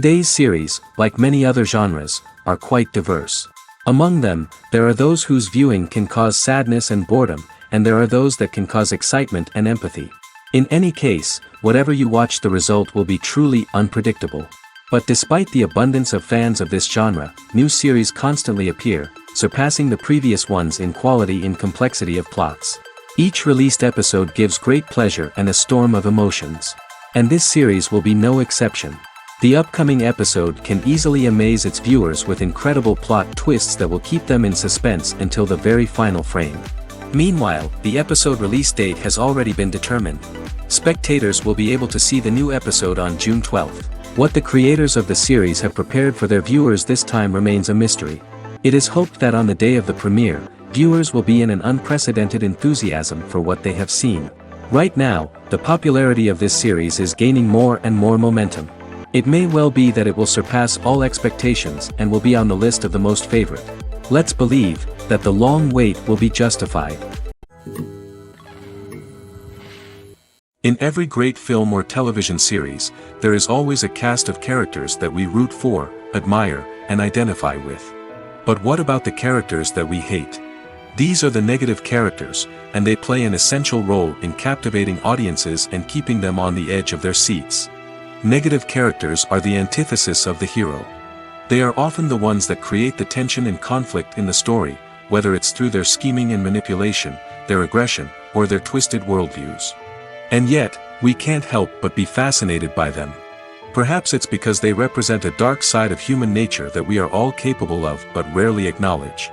Today's series, like many other genres, are quite diverse. Among them, there are those whose viewing can cause sadness and boredom, and there are those that can cause excitement and empathy. In any case, whatever you watch, the result will be truly unpredictable. But despite the abundance of fans of this genre, new series constantly appear, surpassing the previous ones in quality and complexity of plots. Each released episode gives great pleasure and a storm of emotions. And this series will be no exception. The upcoming episode can easily amaze its viewers with incredible plot twists that will keep them in suspense until the very final frame. Meanwhile, the episode release date has already been determined. Spectators will be able to see the new episode on June 12th. What the creators of the series have prepared for their viewers this time remains a mystery. It is hoped that on the day of the premiere, viewers will be in an unprecedented enthusiasm for what they have seen. Right now, the popularity of this series is gaining more and more momentum. It may well be that it will surpass all expectations and will be on the list of the most favorite. Let's believe that the long wait will be justified. In every great film or television series, there is always a cast of characters that we root for, admire, and identify with. But what about the characters that we hate? These are the negative characters, and they play an essential role in captivating audiences and keeping them on the edge of their seats. Negative characters are the antithesis of the hero. They are often the ones that create the tension and conflict in the story, whether it's through their scheming and manipulation, their aggression, or their twisted worldviews. And yet, we can't help but be fascinated by them. Perhaps it's because they represent a dark side of human nature that we are all capable of but rarely acknowledge.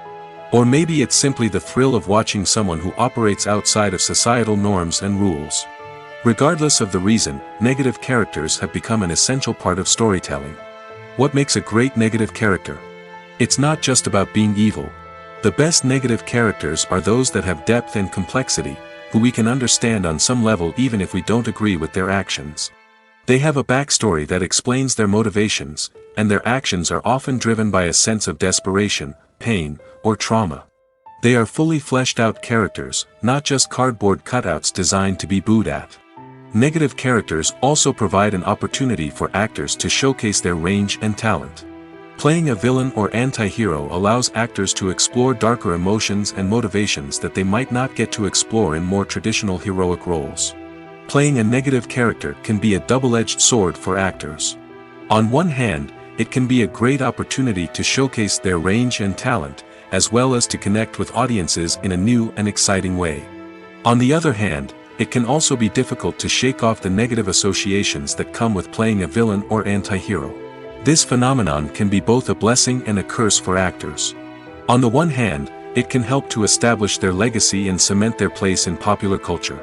Or maybe it's simply the thrill of watching someone who operates outside of societal norms and rules. Regardless of the reason, negative characters have become an essential part of storytelling. What makes a great negative character? It's not just about being evil. The best negative characters are those that have depth and complexity, who we can understand on some level even if we don't agree with their actions. They have a backstory that explains their motivations, and their actions are often driven by a sense of desperation, pain, or trauma. They are fully fleshed out characters, not just cardboard cutouts designed to be booed at. Negative characters also provide an opportunity for actors to showcase their range and talent. Playing a villain or anti-hero allows actors to explore darker emotions and motivations that they might not get to explore in more traditional heroic roles. Playing a negative character can be a double-edged sword for actors. On one hand, it can be a great opportunity to showcase their range and talent, as well as to connect with audiences in a new and exciting way. On the other hand, it can also be difficult to shake off the negative associations that come with playing a villain or anti-hero. This phenomenon can be both a blessing and a curse for actors. On the one hand, it can help to establish their legacy and cement their place in popular culture.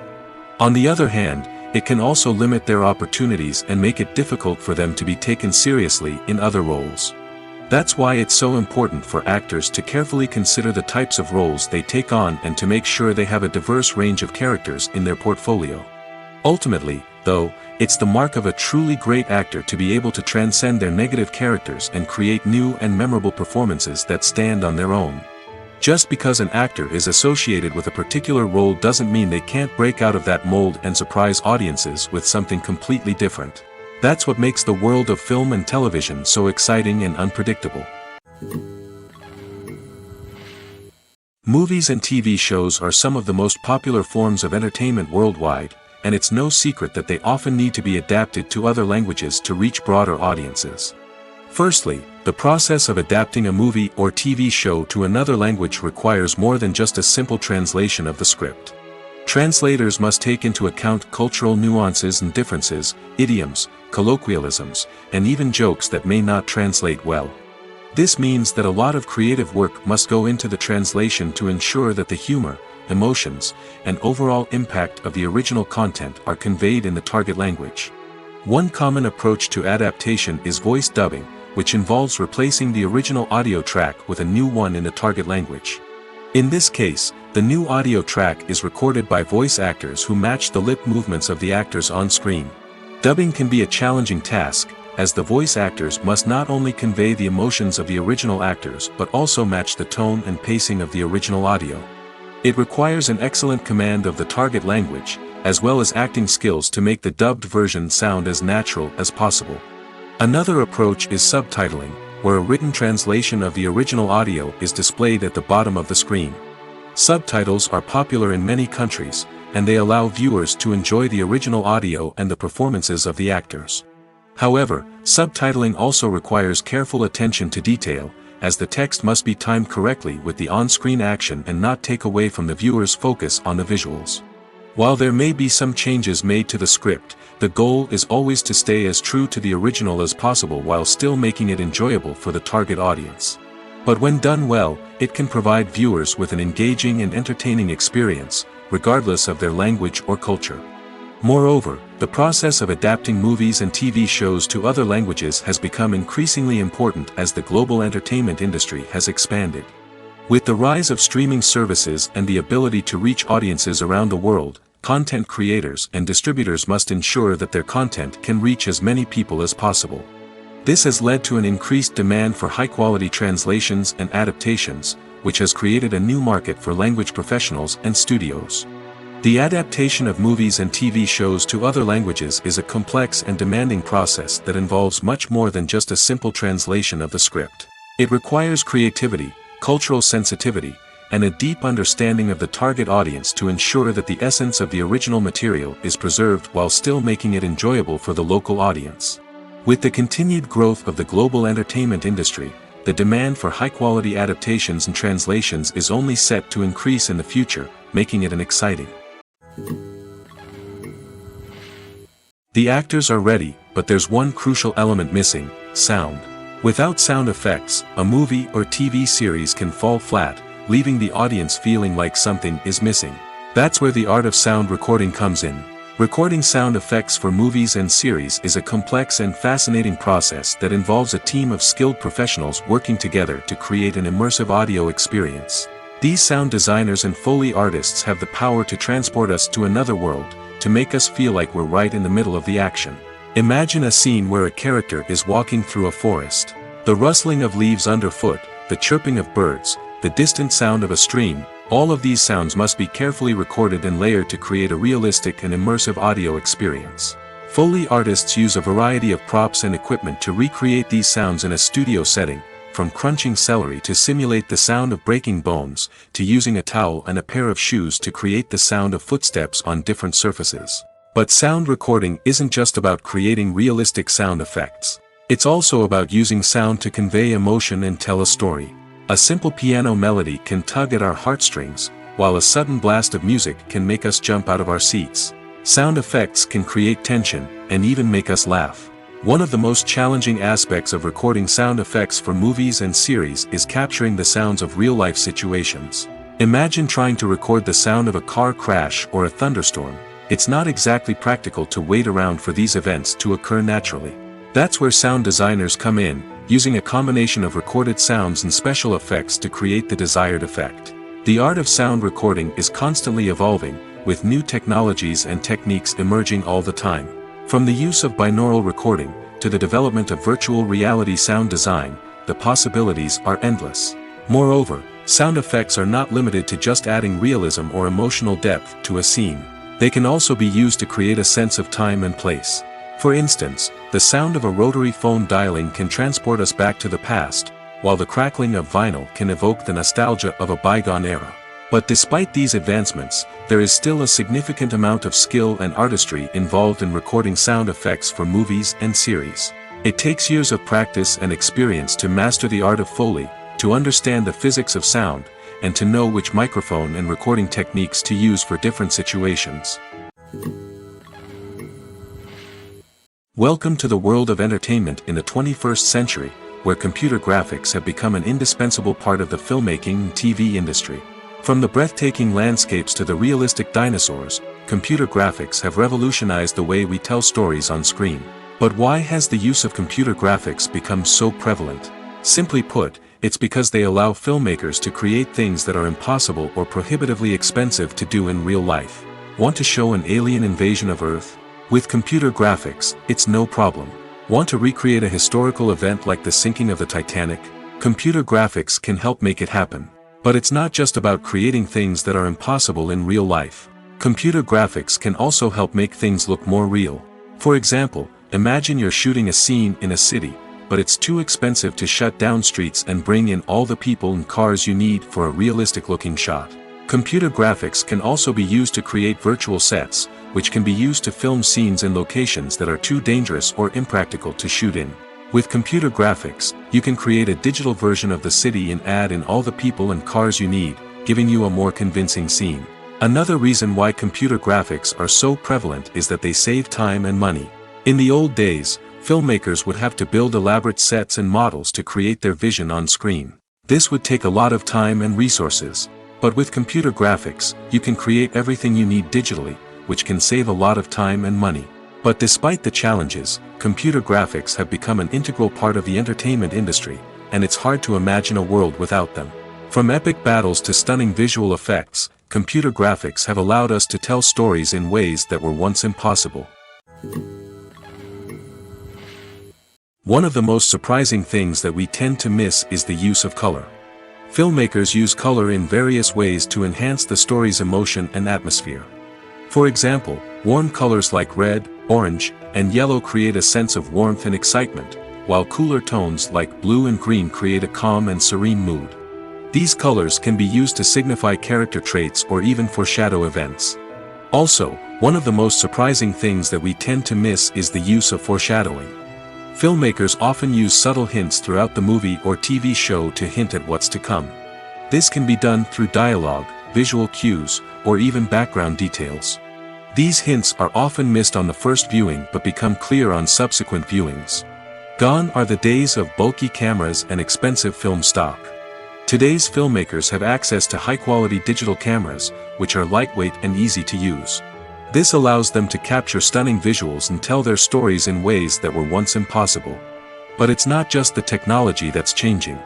On the other hand, it can also limit their opportunities and make it difficult for them to be taken seriously in other roles. That's why it's so important for actors to carefully consider the types of roles they take on and to make sure they have a diverse range of characters in their portfolio. Ultimately, though, it's the mark of a truly great actor to be able to transcend their negative characters and create new and memorable performances that stand on their own. Just because an actor is associated with a particular role doesn't mean they can't break out of that mold and surprise audiences with something completely different. That's what makes the world of film and television so exciting and unpredictable. Movies and TV shows are some of the most popular forms of entertainment worldwide, and it's no secret that they often need to be adapted to other languages to reach broader audiences. Firstly, the process of adapting a movie or TV show to another language requires more than just a simple translation of the script. Translators must take into account cultural nuances and differences, idioms, colloquialisms, and even jokes that may not translate well. This means that a lot of creative work must go into the translation to ensure that the humor, emotions, and overall impact of the original content are conveyed in the target language. One common approach to adaptation is voice dubbing, which involves replacing the original audio track with a new one in the target language. In this case, the new audio track is recorded by voice actors who match the lip movements of the actors on screen. Dubbing can be a challenging task, as the voice actors must not only convey the emotions of the original actors but also match the tone and pacing of the original audio. It requires an excellent command of the target language, as well as acting skills to make the dubbed version sound as natural as possible. Another approach is subtitling, where a written translation of the original audio is displayed at the bottom of the screen. Subtitles are popular in many countries, and they allow viewers to enjoy the original audio and the performances of the actors. However, subtitling also requires careful attention to detail, as the text must be timed correctly with the on-screen action and not take away from the viewer's focus on the visuals. While there may be some changes made to the script, the goal is always to stay as true to the original as possible while still making it enjoyable for the target audience. But when done well, it can provide viewers with an engaging and entertaining experience, regardless of their language or culture. Moreover, the process of adapting movies and TV shows to other languages has become increasingly important as the global entertainment industry has expanded. With the rise of streaming services and the ability to reach audiences around the world, content creators and distributors must ensure that their content can reach as many people as possible. This has led to an increased demand for high-quality translations and adaptations, which has created a new market for language professionals and studios. The adaptation of movies and TV shows to other languages is a complex and demanding process that involves much more than just a simple translation of the script. It requires creativity, cultural sensitivity, and a deep understanding of the target audience to ensure that the essence of the original material is preserved while still making it enjoyable for the local audience. With the continued growth of the global entertainment industry, the demand for high-quality adaptations and translations is only set to increase in the future, making it exciting. The actors are ready, but there's one crucial element missing: sound. Without sound effects, a movie or TV series can fall flat, leaving the audience feeling like something is missing. That's where the art of sound recording comes in. Recording sound effects for movies and series is a complex and fascinating process that involves a team of skilled professionals working together to create an immersive audio experience. These sound designers and Foley artists have the power to transport us to another world, to make us feel like we're right in the middle of the action. Imagine a scene where a character is walking through a forest. The rustling of leaves underfoot, the chirping of birds, the distant sound of a stream, all of these sounds must be carefully recorded and layered to create a realistic and immersive audio experience. Foley artists use a variety of props and equipment to recreate these sounds in a studio setting, from crunching celery to simulate the sound of breaking bones, to using a towel and a pair of shoes to create the sound of footsteps on different surfaces. But sound recording isn't just about creating realistic sound effects. It's also about using sound to convey emotion and tell a story. A simple piano melody can tug at our heartstrings, while a sudden blast of music can make us jump out of our seats. Sound effects can create tension, and even make us laugh. One of the most challenging aspects of recording sound effects for movies and series is capturing the sounds of real-life situations. Imagine trying to record the sound of a car crash or a thunderstorm. It's not exactly practical to wait around for these events to occur naturally. That's where sound designers come in, using a combination of recorded sounds and special effects to create the desired effect. The art of sound recording is constantly evolving, with new technologies and techniques emerging all the time. From the use of binaural recording, to the development of virtual reality sound design, the possibilities are endless. Moreover, sound effects are not limited to just adding realism or emotional depth to a scene. They can also be used to create a sense of time and place. For instance, the sound of a rotary phone dialing can transport us back to the past, while the crackling of vinyl can evoke the nostalgia of a bygone era. But despite these advancements, there is still a significant amount of skill and artistry involved in recording sound effects for movies and series. It takes years of practice and experience to master the art of Foley, to understand the physics of sound, and to know which microphone and recording techniques to use for different situations. Welcome to the world of entertainment in the 21st century, where computer graphics have become an indispensable part of the filmmaking and TV industry. From the breathtaking landscapes to the realistic dinosaurs, computer graphics have revolutionized the way we tell stories on screen. But why has the use of computer graphics become so prevalent? Simply put, it's because they allow filmmakers to create things that are impossible or prohibitively expensive to do in real life. Want to show an alien invasion of Earth? With computer graphics, it's no problem. Want to recreate a historical event like the sinking of the Titanic? Computer graphics can help make it happen. But it's not just about creating things that are impossible in real life. Computer graphics can also help make things look more real. For example, Imagine you're shooting a scene in a city, but it's too expensive to shut down streets and bring in all the people and cars you need for a realistic-looking shot. Computer graphics can also be used to create virtual sets, which can be used to film scenes in locations that are too dangerous or impractical to shoot in. With computer graphics, you can create a digital version of the city and add in all the people and cars you need, giving you a more convincing scene. Another reason why computer graphics are so prevalent is that they save time and money. In the old days, filmmakers would have to build elaborate sets and models to create their vision on screen. This would take a lot of time and resources. But with computer graphics, you can create everything you need digitally, which can save a lot of time and money. But despite the challenges, computer graphics have become an integral part of the entertainment industry, and it's hard to imagine a world without them. From epic battles to stunning visual effects, computer graphics have allowed us to tell stories in ways that were once impossible. One of the most surprising things that we tend to miss is the use of color. Filmmakers use color in various ways to enhance the story's emotion and atmosphere. For example, warm colors like red, orange, and yellow create a sense of warmth and excitement, while cooler tones like blue and green create a calm and serene mood. These colors can be used to signify character traits or even foreshadow events. Also, one of the most surprising things that we tend to miss is the use of foreshadowing. Filmmakers often use subtle hints throughout the movie or TV show to hint at what's to come. This can be done through dialogue, visual cues, or even background details. These hints are often missed on the first viewing but become clear on subsequent viewings. Gone are the days of bulky cameras and expensive film stock. Today's filmmakers have access to high-quality digital cameras, which are lightweight and easy to use. This allows them to capture stunning visuals and tell their stories in ways that were once impossible. But it's not just the technology that's changing.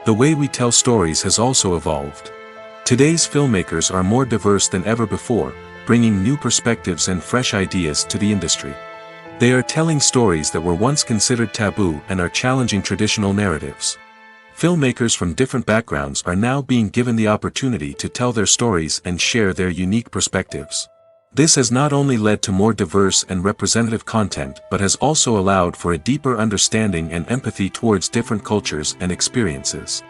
The way we tell stories has also evolved. Today's filmmakers are more diverse than ever before, bringing new perspectives and fresh ideas to the industry. They are telling stories that were once considered taboo and are challenging traditional narratives. Filmmakers from different backgrounds are now being given the opportunity to tell their stories and share their unique perspectives. This has not only led to more diverse and representative content but has also allowed for a deeper understanding and empathy towards different cultures and experiences.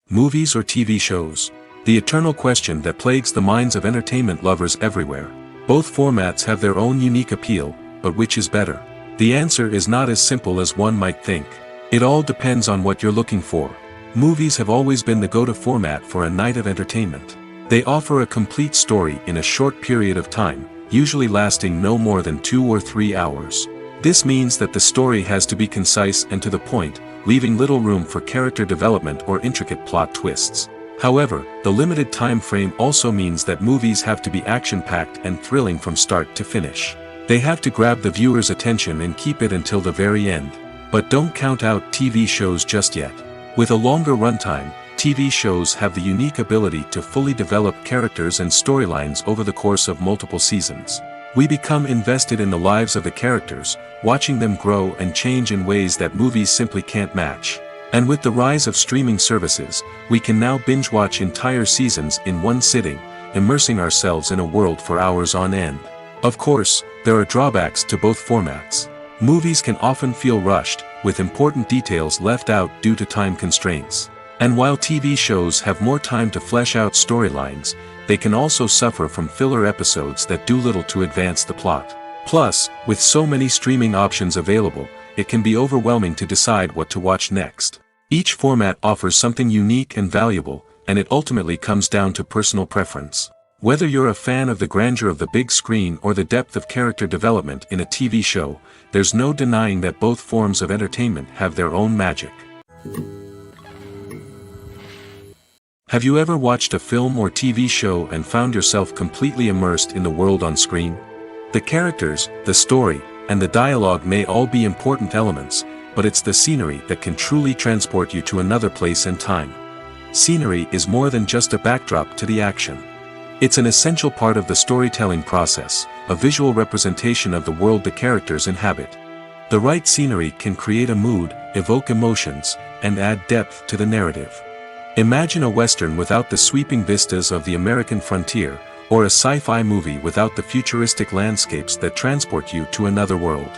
Movies or TV shows? The eternal question that plagues the minds of entertainment lovers everywhere. Both formats have their own unique appeal, but which is better? The answer is not as simple as one might think. It all depends on what you're looking for. Movies have always been the go-to format for a night of entertainment. They offer a complete story in a short period of time, usually lasting no more than 2 or 3 hours. This means that the story has to be concise and to the point, leaving little room for character development or intricate plot twists. However, the limited time frame also means that movies have to be action-packed and thrilling from start to finish. They have to grab the viewer's attention and keep it until the very end. But don't count out TV shows just yet. With a longer runtime, TV shows have the unique ability to fully develop characters and storylines over the course of multiple seasons. We become invested in the lives of the characters, watching them grow and change in ways that movies simply can't match. And with the rise of streaming services, we can now binge-watch entire seasons in one sitting, immersing ourselves in a world for hours on end. Of course, there are drawbacks to both formats. Movies can often feel rushed, with important details left out due to time constraints. And while TV shows have more time to flesh out storylines, they can also suffer from filler episodes that do little to advance the plot. Plus, with so many streaming options available, it can be overwhelming to decide what to watch next. Each format offers something unique and valuable, and it ultimately comes down to personal preference. Whether you're a fan of the grandeur of the big screen or the depth of character development in a TV show, there's no denying that both forms of entertainment have their own magic. Have you ever watched a film or TV show and found yourself completely immersed in the world on screen? The characters, the story, and the dialogue may all be important elements, but it's the scenery that can truly transport you to another place and time. Scenery is more than just a backdrop to the action. It's an essential part of the storytelling process, a visual representation of the world the characters inhabit. The right scenery can create a mood, evoke emotions, and add depth to the narrative. Imagine a western without the sweeping vistas of the American frontier, or a sci-fi movie without the futuristic landscapes that transport you to another world.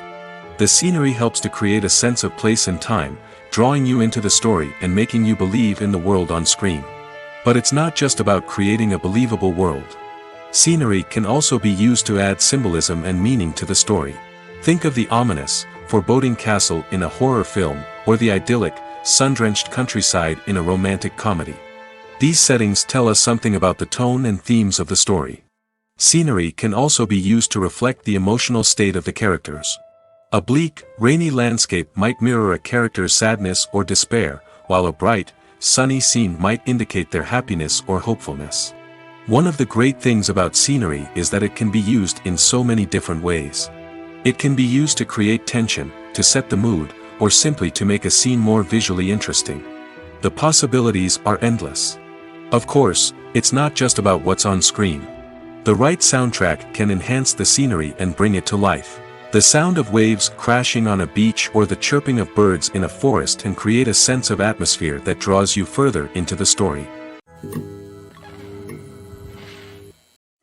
The scenery helps to create a sense of place and time, drawing you into the story and making you believe in the world on screen. But it's not just about creating a believable world. Scenery can also be used to add symbolism and meaning to the story. Think of the ominous, foreboding castle in a horror film, or the idyllic, sun-drenched countryside in a romantic comedy. These settings tell us something about the tone and themes of the story. Scenery can also be used to reflect the emotional state of the characters. A bleak, rainy landscape might mirror a character's sadness or despair, while a bright, sunny scene might indicate their happiness or hopefulness. One of the great things about scenery is that it can be used in so many different ways. It can be used to create tension, to set the mood, or simply to make a scene more visually interesting. The possibilities are endless. Of course, it's not just about what's on screen. The right soundtrack can enhance the scenery and bring it to life. The sound of waves crashing on a beach or the chirping of birds in a forest can create a sense of atmosphere that draws you further into the story.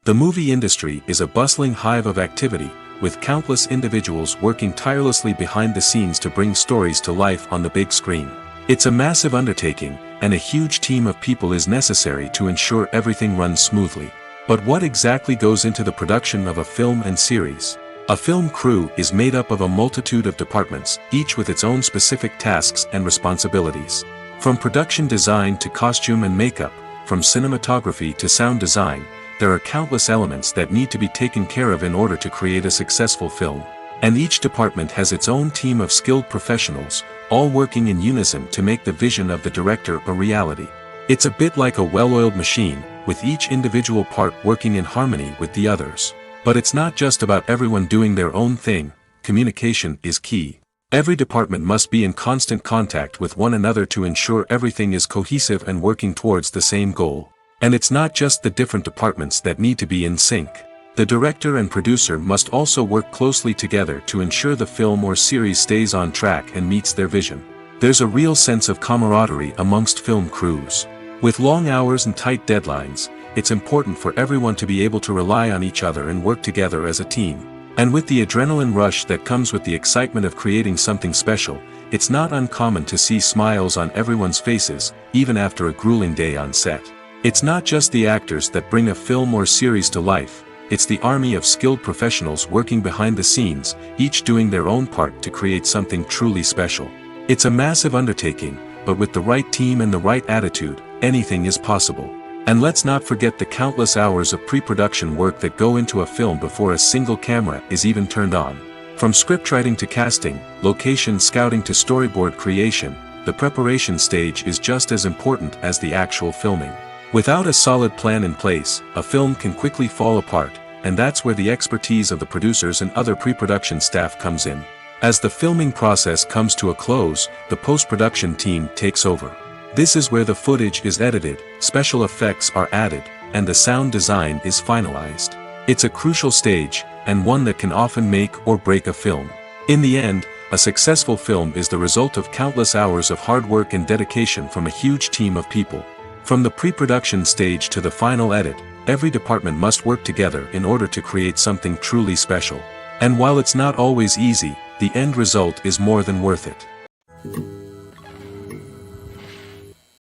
The movie industry is a bustling hive of activity, with countless individuals working tirelessly behind the scenes to bring stories to life on the big screen. It's a massive undertaking, and a huge team of people is necessary to ensure everything runs smoothly. But what exactly goes into the production of a film and series? A film crew is made up of a multitude of departments, each with its own specific tasks and responsibilities. From production design to costume and makeup, from cinematography to sound design, there are countless elements that need to be taken care of in order to create a successful film. And each department has its own team of skilled professionals, all working in unison to make the vision of the director a reality. It's a bit like a well-oiled machine, with each individual part working in harmony with the others. But it's not just about everyone doing their own thing. Communication is key. Every department must be in constant contact with one another to ensure everything is cohesive and working towards the same goal. And it's not just the different departments that need to be in sync. The director and producer must also work closely together to ensure the film or series stays on track and meets their vision. There's a real sense of camaraderie amongst film crews. With long hours and tight deadlines, it's important for everyone to be able to rely on each other and work together as a team. And with the adrenaline rush that comes with the excitement of creating something special, it's not uncommon to see smiles on everyone's faces, even after a grueling day on set. It's not just the actors that bring a film or series to life. It's the army of skilled professionals working behind the scenes, each doing their own part to create something truly special. It's a massive undertaking, but with the right team and the right attitude, anything is possible. And let's not forget the countless hours of pre-production work that go into a film before a single camera is even turned on. From scriptwriting to casting, location scouting to storyboard creation, the preparation stage is just as important as the actual filming. Without a solid plan in place, a film can quickly fall apart, and that's where the expertise of the producers and other pre-production staff comes in. As the filming process comes to a close, the post-production team takes over. This is where the footage is edited, special effects are added, and the sound design is finalized. It's a crucial stage, and one that can often make or break a film. In the end, a successful film is the result of countless hours of hard work and dedication from a huge team of people. From the pre-production stage to the final edit, every department must work together in order to create something truly special. And while it's not always easy, the end result is more than worth it.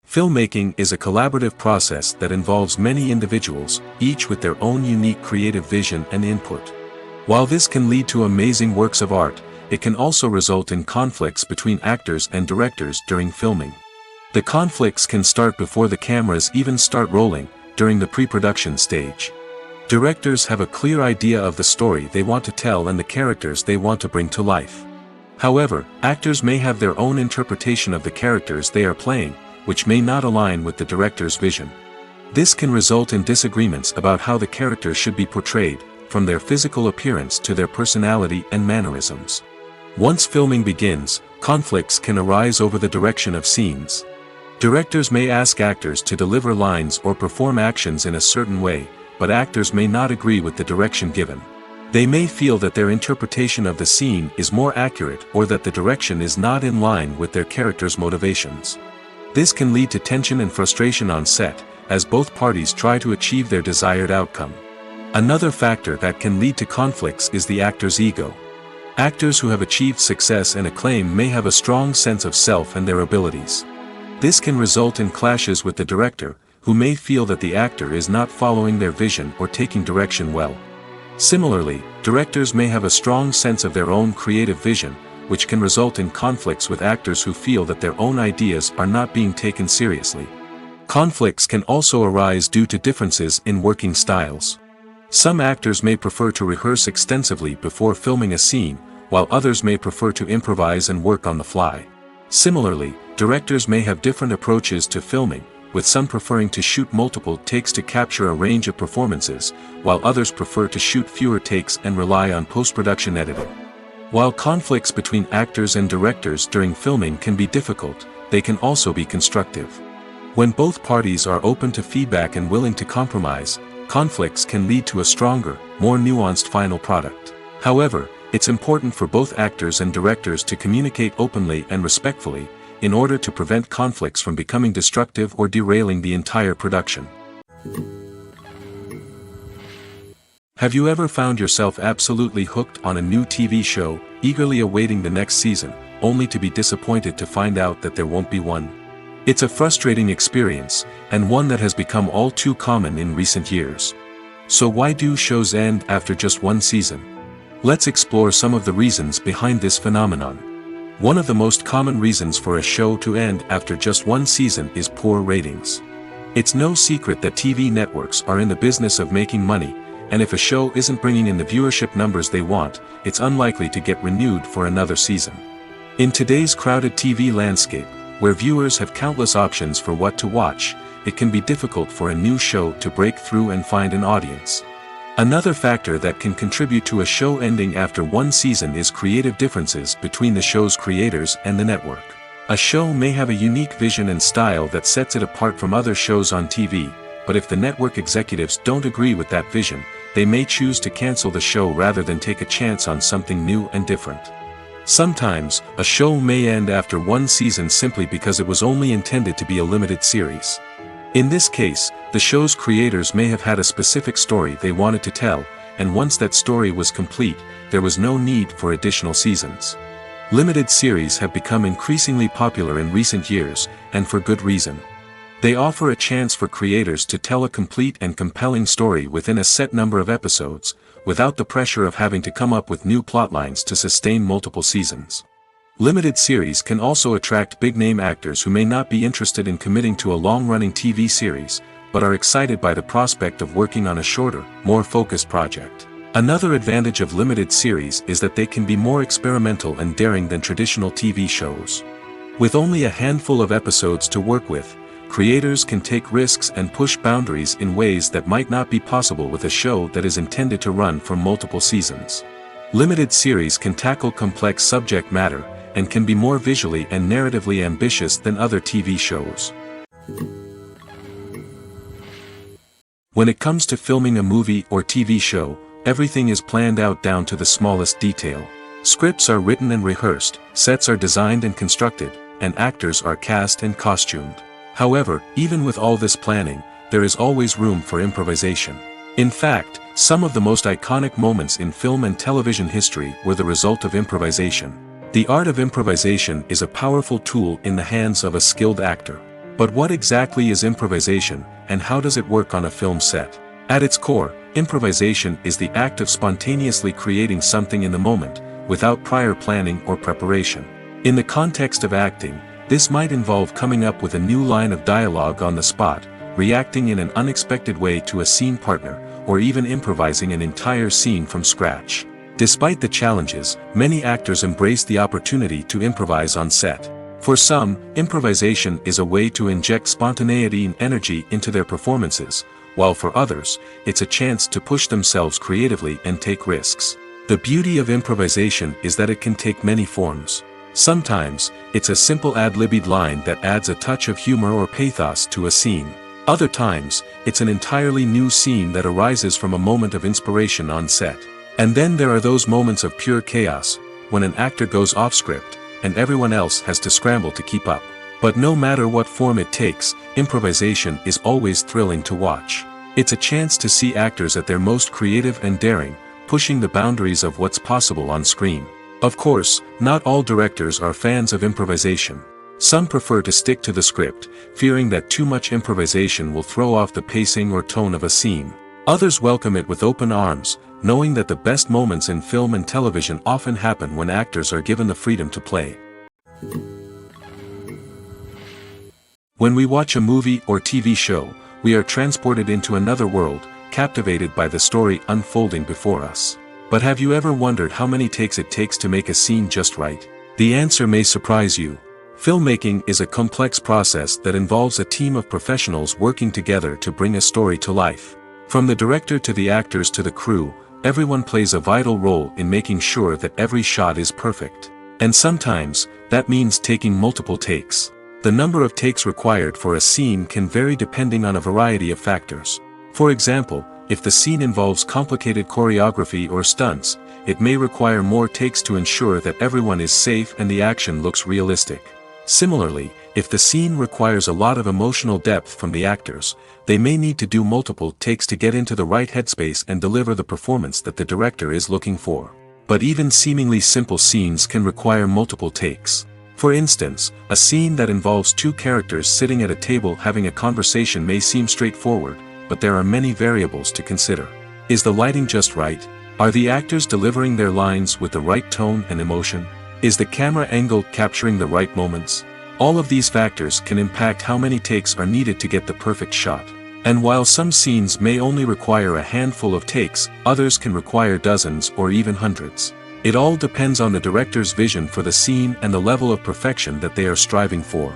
Filmmaking is a collaborative process that involves many individuals, each with their own unique creative vision and input. While this can lead to amazing works of art, it can also result in conflicts between actors and directors during filming. The conflicts can start before the cameras even start rolling, during the pre-production stage. Directors have a clear idea of the story they want to tell and the characters they want to bring to life. However, actors may have their own interpretation of the characters they are playing, which may not align with the director's vision. This can result in disagreements about how the characters should be portrayed, from their physical appearance to their personality and mannerisms. Once filming begins, conflicts can arise over the direction of scenes. Directors may ask actors to deliver lines or perform actions in a certain way, but actors may not agree with the direction given. They may feel that their interpretation of the scene is more accurate or that the direction is not in line with their character's motivations. This can lead to tension and frustration on set, as both parties try to achieve their desired outcome. Another factor that can lead to conflicts is the actor's ego. Actors who have achieved success and acclaim may have a strong sense of self and their abilities. This can result in clashes with the director, who may feel that the actor is not following their vision or taking direction well. Similarly, directors may have a strong sense of their own creative vision, which can result in conflicts with actors who feel that their own ideas are not being taken seriously. Conflicts can also arise due to differences in working styles. Some actors may prefer to rehearse extensively before filming a scene, while others may prefer to improvise and work on the fly. Similarly, directors may have different approaches to filming, with some preferring to shoot multiple takes to capture a range of performances, while others prefer to shoot fewer takes and rely on post-production editing. While conflicts between actors and directors during filming can be difficult, they can also be constructive. When both parties are open to feedback and willing to compromise, conflicts can lead to a stronger, more nuanced final product. However, it's important for both actors and directors to communicate openly and respectfully, in order to prevent conflicts from becoming destructive or derailing the entire production. Have you ever found yourself absolutely hooked on a new TV show, eagerly awaiting the next season, only to be disappointed to find out that there won't be one? It's a frustrating experience, and one that has become all too common in recent years. So why do shows end after just one season? Let's explore some of the reasons behind this phenomenon. One of the most common reasons for a show to end after just one season is poor ratings. It's no secret that TV networks are in the business of making money, and if a show isn't bringing in the viewership numbers they want, it's unlikely to get renewed for another season. In today's crowded TV landscape, where viewers have countless options for what to watch, it can be difficult for a new show to break through and find an audience. Another factor that can contribute to a show ending after one season is creative differences between the show's creators and the network. A show may have a unique vision and style that sets it apart from other shows on TV, but if the network executives don't agree with that vision, they may choose to cancel the show rather than take a chance on something new and different. Sometimes, a show may end after one season simply because it was only intended to be a limited series. In this case, the show's creators may have had a specific story they wanted to tell, and once that story was complete, there was no need for additional seasons. Limited series have become increasingly popular in recent years, and for good reason. They offer a chance for creators to tell a complete and compelling story within a set number of episodes, without the pressure of having to come up with new plotlines to sustain multiple seasons. Limited series can also attract big-name actors who may not be interested in committing to a long-running TV series, but are excited by the prospect of working on a shorter, more focused project. Another advantage of limited series is that they can be more experimental and daring than traditional TV shows. With only a handful of episodes to work with, creators can take risks and push boundaries in ways that might not be possible with a show that is intended to run for multiple seasons. Limited series can tackle complex subject matter, and can be more visually and narratively ambitious than other TV shows. When it comes to filming a movie or TV show, everything is planned out down to the smallest detail. Scripts are written and rehearsed, sets are designed and constructed, and actors are cast and costumed. However, even with all this planning, there is always room for improvisation. In fact, some of the most iconic moments in film and television history were the result of improvisation. The art of improvisation is a powerful tool in the hands of a skilled actor. But what exactly is improvisation, and how does it work on a film set? At its core, improvisation is the act of spontaneously creating something in the moment, without prior planning or preparation. In the context of acting, this might involve coming up with a new line of dialogue on the spot, reacting in an unexpected way to a scene partner, or even improvising an entire scene from scratch. Despite the challenges, many actors embrace the opportunity to improvise on set. For some, improvisation is a way to inject spontaneity and energy into their performances, while for others, it's a chance to push themselves creatively and take risks. The beauty of improvisation is that it can take many forms. Sometimes, it's a simple ad-libbed line that adds a touch of humor or pathos to a scene. Other times, it's an entirely new scene that arises from a moment of inspiration on set. And then there are those moments of pure chaos, when an actor goes off script, and everyone else has to scramble to keep up. But no matter what form it takes, improvisation is always thrilling to watch. It's a chance to see actors at their most creative and daring, pushing the boundaries of what's possible on screen. Of course, not all directors are fans of improvisation. Some prefer to stick to the script, fearing that too much improvisation will throw off the pacing or tone of a scene. Others welcome it with open arms, knowing that the best moments in film and television often happen when actors are given the freedom to play. When we watch a movie or TV show, we are transported into another world, captivated by the story unfolding before us. But have you ever wondered how many takes it takes to make a scene just right? The answer may surprise you. Filmmaking is a complex process that involves a team of professionals working together to bring a story to life. From the director to the actors to the crew, everyone plays a vital role in making sure that every shot is perfect. And sometimes, that means taking multiple takes. The number of takes required for a scene can vary depending on a variety of factors. For example, if the scene involves complicated choreography or stunts, it may require more takes to ensure that everyone is safe and the action looks realistic. Similarly, if the scene requires a lot of emotional depth from the actors, they may need to do multiple takes to get into the right headspace and deliver the performance that the director is looking for. But even seemingly simple scenes can require multiple takes. For instance, a scene that involves two characters sitting at a table having a conversation may seem straightforward, but there are many variables to consider. Is the lighting just right? Are the actors delivering their lines with the right tone and emotion? Is the camera angle capturing the right moments? All of these factors can impact how many takes are needed to get the perfect shot. And while some scenes may only require a handful of takes, others can require dozens or even hundreds. It all depends on the director's vision for the scene and the level of perfection that they are striving for.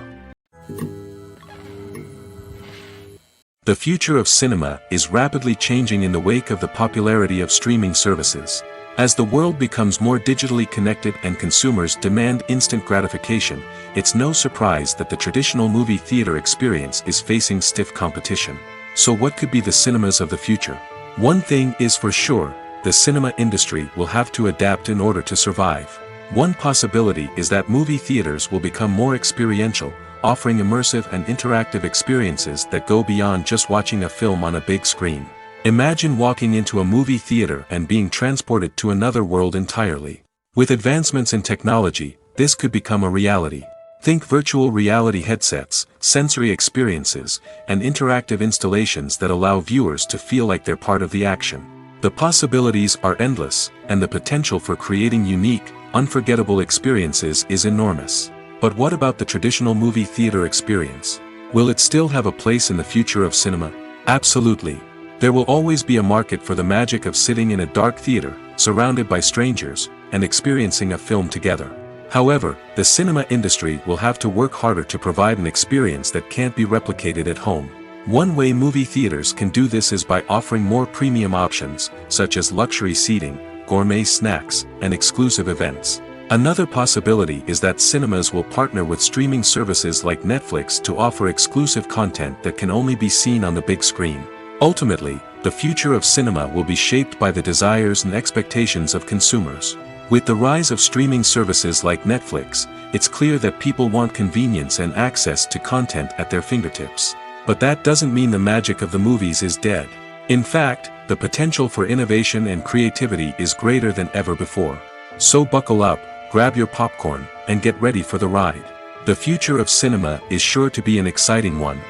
The future of cinema is rapidly changing in the wake of the popularity of streaming services. As the world becomes more digitally connected and consumers demand instant gratification, it's no surprise that the traditional movie theater experience is facing stiff competition. So what could be the cinemas of the future? One thing is for sure, the cinema industry will have to adapt in order to survive. One possibility is that movie theaters will become more experiential, offering immersive and interactive experiences that go beyond just watching a film on a big screen. Imagine walking into a movie theater and being transported to another world entirely. With advancements in technology, this could become a reality. Think virtual reality headsets, sensory experiences, and interactive installations that allow viewers to feel like they're part of the action. The possibilities are endless, and the potential for creating unique, unforgettable experiences is enormous. But what about the traditional movie theater experience? Will it still have a place in the future of cinema? Absolutely. There will always be a market for the magic of sitting in a dark theater, surrounded by strangers, and experiencing a film together. However, the cinema industry will have to work harder to provide an experience that can't be replicated at home. One way movie theaters can do this is by offering more premium options, such as luxury seating, gourmet snacks, and exclusive events. Another possibility is that cinemas will partner with streaming services like Netflix to offer exclusive content that can only be seen on the big screen. Ultimately, the future of cinema will be shaped by the desires and expectations of consumers. With the rise of streaming services like Netflix, it's clear that people want convenience and access to content at their fingertips. But that doesn't mean the magic of the movies is dead. In fact, the potential for innovation and creativity is greater than ever before. So buckle up, grab your popcorn, and get ready for the ride. The future of cinema is sure to be an exciting one.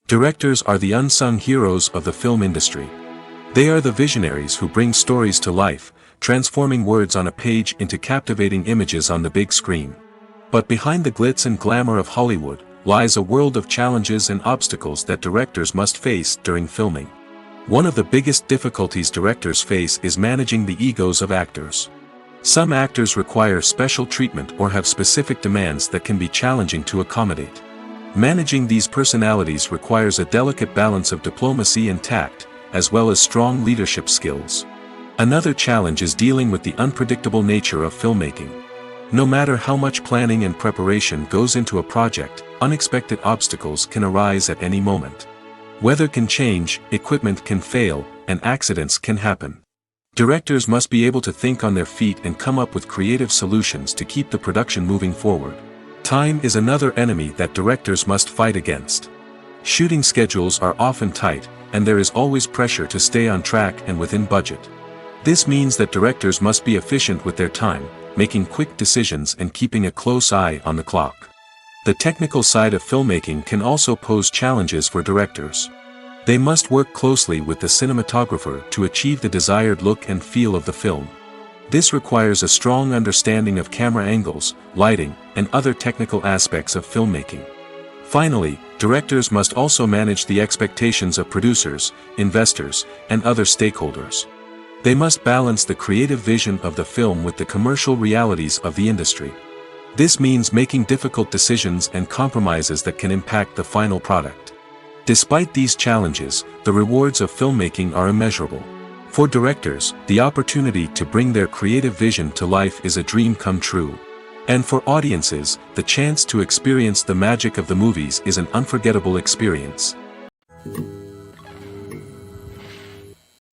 Directors are the unsung heroes of the film industry. They are the visionaries who bring stories to life, transforming words on a page into captivating images on the big screen. But behind the glitz and glamour of Hollywood, lies a world of challenges and obstacles that directors must face during filming. One of the biggest difficulties directors face is managing the egos of actors. Some actors require special treatment or have specific demands that can be challenging to accommodate. Managing these personalities requires a delicate balance of diplomacy and tact, as well as strong leadership skills. Another challenge is dealing with the unpredictable nature of filmmaking. No matter how much planning and preparation goes into a project, unexpected obstacles can arise at any moment. Weather can change, equipment can fail, and accidents can happen. Directors must be able to think on their feet and come up with creative solutions to keep the production moving forward. Time is another enemy that directors must fight against. Shooting schedules are often tight, and there is always pressure to stay on track and within budget. This means that directors must be efficient with their time, making quick decisions and keeping a close eye on the clock. The technical side of filmmaking can also pose challenges for directors. They must work closely with the cinematographer to achieve the desired look and feel of the film. This requires a strong understanding of camera angles, lighting, and other technical aspects of filmmaking. Finally, directors must also manage the expectations of producers, investors, and other stakeholders. They must balance the creative vision of the film with the commercial realities of the industry. This means making difficult decisions and compromises that can impact the final product. Despite these challenges, the rewards of filmmaking are immeasurable. For directors, the opportunity to bring their creative vision to life is a dream come true. And for audiences, the chance to experience the magic of the movies is an unforgettable experience.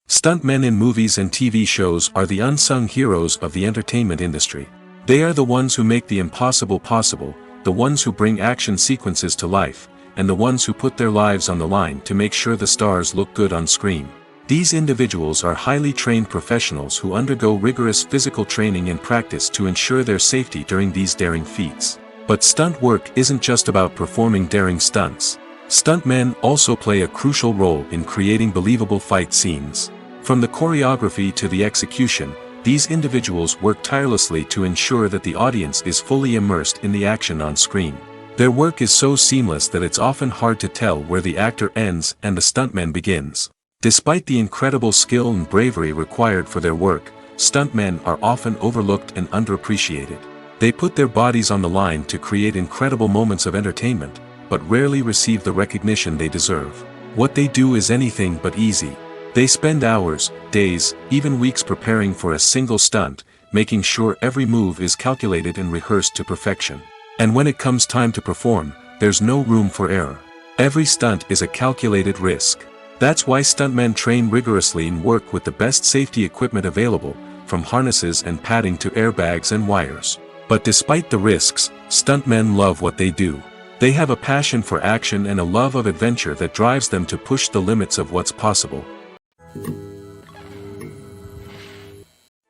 Stuntmen in movies and TV shows are the unsung heroes of the entertainment industry. They are the ones who make the impossible possible, the ones who bring action sequences to life, and the ones who put their lives on the line to make sure the stars look good on screen. These individuals are highly trained professionals who undergo rigorous physical training and practice to ensure their safety during these daring feats. But stunt work isn't just about performing daring stunts. Stuntmen also play a crucial role in creating believable fight scenes. From the choreography to the execution, these individuals work tirelessly to ensure that the audience is fully immersed in the action on screen. Their work is so seamless that it's often hard to tell where the actor ends and the stuntman begins. Despite the incredible skill and bravery required for their work, stuntmen are often overlooked and underappreciated. They put their bodies on the line to create incredible moments of entertainment, but rarely receive the recognition they deserve. What they do is anything but easy. They spend hours, days, even weeks preparing for a single stunt, making sure every move is calculated and rehearsed to perfection. And when it comes time to perform, there's no room for error. Every stunt is a calculated risk. That's why stuntmen train rigorously and work with the best safety equipment available, from harnesses and padding to airbags and wires. But despite the risks, stuntmen love what they do. They have a passion for action and a love of adventure that drives them to push the limits of what's possible.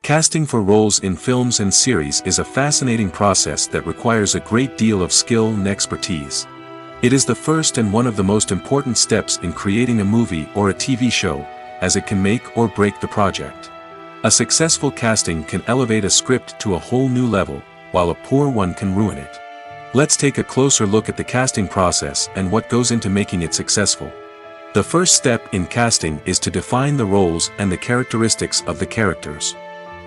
Casting for roles in films and series is a fascinating process that requires a great deal of skill and expertise. It is the first and one of the most important steps in creating a movie or a TV show, as it can make or break the project. A successful casting can elevate a script to a whole new level, while a poor one can ruin it. Let's take a closer look at the casting process and what goes into making it successful. The first step in casting is to define the roles and the characteristics of the characters.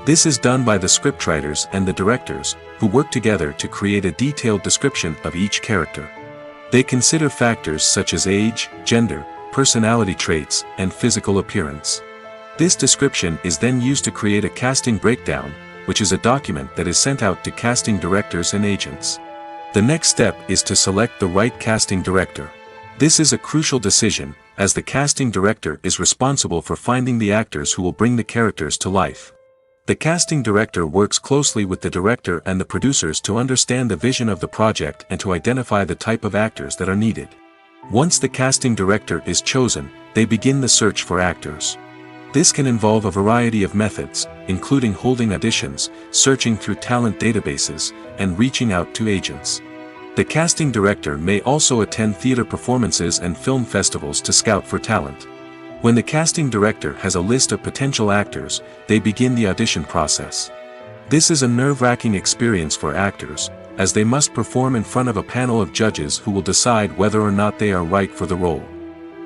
This is done by the scriptwriters and the directors, who work together to create a detailed description of each character. They consider factors such as age, gender, personality traits, and physical appearance. This description is then used to create a casting breakdown, which is a document that is sent out to casting directors and agents. The next step is to select the right casting director. This is a crucial decision, as the casting director is responsible for finding the actors who will bring the characters to life. The casting director works closely with the director and the producers to understand the vision of the project and to identify the type of actors that are needed. Once the casting director is chosen, they begin the search for actors. This can involve a variety of methods, including holding auditions, searching through talent databases, and reaching out to agents. The casting director may also attend theater performances and film festivals to scout for talent. When the casting director has a list of potential actors, they begin the audition process. This is a nerve-wracking experience for actors, as they must perform in front of a panel of judges who will decide whether or not they are right for the role.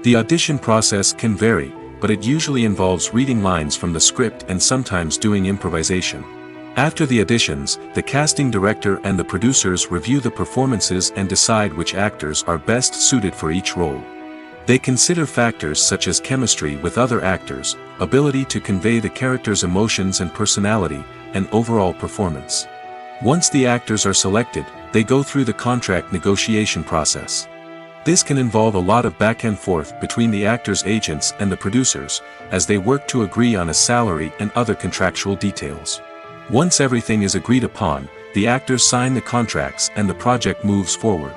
The audition process can vary, but it usually involves reading lines from the script and sometimes doing improvisation. After the auditions, the casting director and the producers review the performances and decide which actors are best suited for each role. They consider factors such as chemistry with other actors, ability to convey the character's emotions and personality, and overall performance. Once the actors are selected, they go through the contract negotiation process. This can involve a lot of back and forth between the actors' agents and the producers, as they work to agree on a salary and other contractual details. Once everything is agreed upon, the actors sign the contracts and the project moves forward.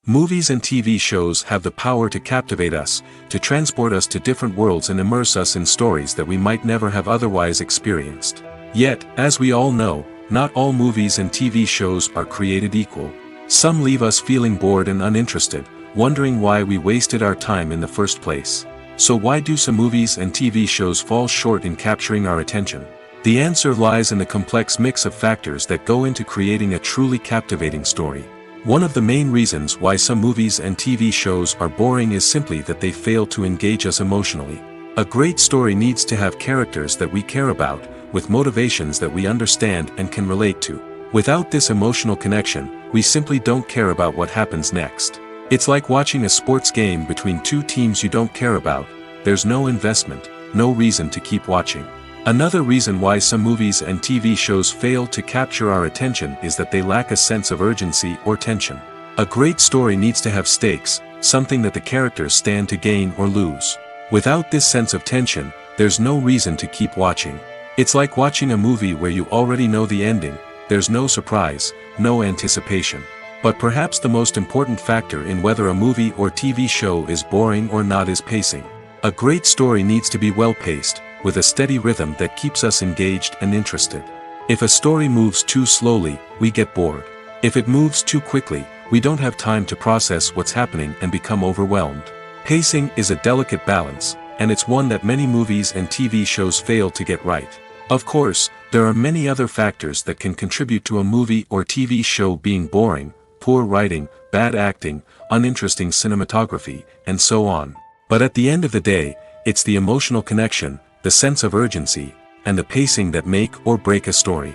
Movies and TV shows have the power to captivate us, to transport us to different worlds and immerse us in stories that we might never have otherwise experienced. Yet, as we all know, not all movies and TV shows are created equal. Some leave us feeling bored and uninterested, wondering why we wasted our time in the first place. So why do some movies and TV shows fall short in capturing our attention? The answer lies in the complex mix of factors that go into creating a truly captivating story. One of the main reasons why some movies and TV shows are boring is simply that they fail to engage us emotionally. A great story needs to have characters that we care about, with motivations that we understand and can relate to. Without this emotional connection, we simply don't care about what happens next. It's like watching a sports game between two teams you don't care about. There's no investment, no reason to keep watching. Another reason why some movies and TV shows fail to capture our attention is that they lack a sense of urgency or tension. A great story needs to have stakes, something that the characters stand to gain or lose. Without this sense of tension, there's no reason to keep watching. It's like watching a movie where you already know the ending. There's no surprise, no anticipation. But perhaps the most important factor in whether a movie or TV show is boring or not is pacing. A great story needs to be well-paced, with a steady rhythm that keeps us engaged and interested. If a story moves too slowly, we get bored. If it moves too quickly, we don't have time to process what's happening and become overwhelmed. Pacing is a delicate balance, and it's one that many movies and TV shows fail to get right. Of course, there are many other factors that can contribute to a movie or TV show being boring: poor writing, bad acting, uninteresting cinematography, and so on. But at the end of the day, it's the emotional connection, the sense of urgency, and the pacing that make or break a story.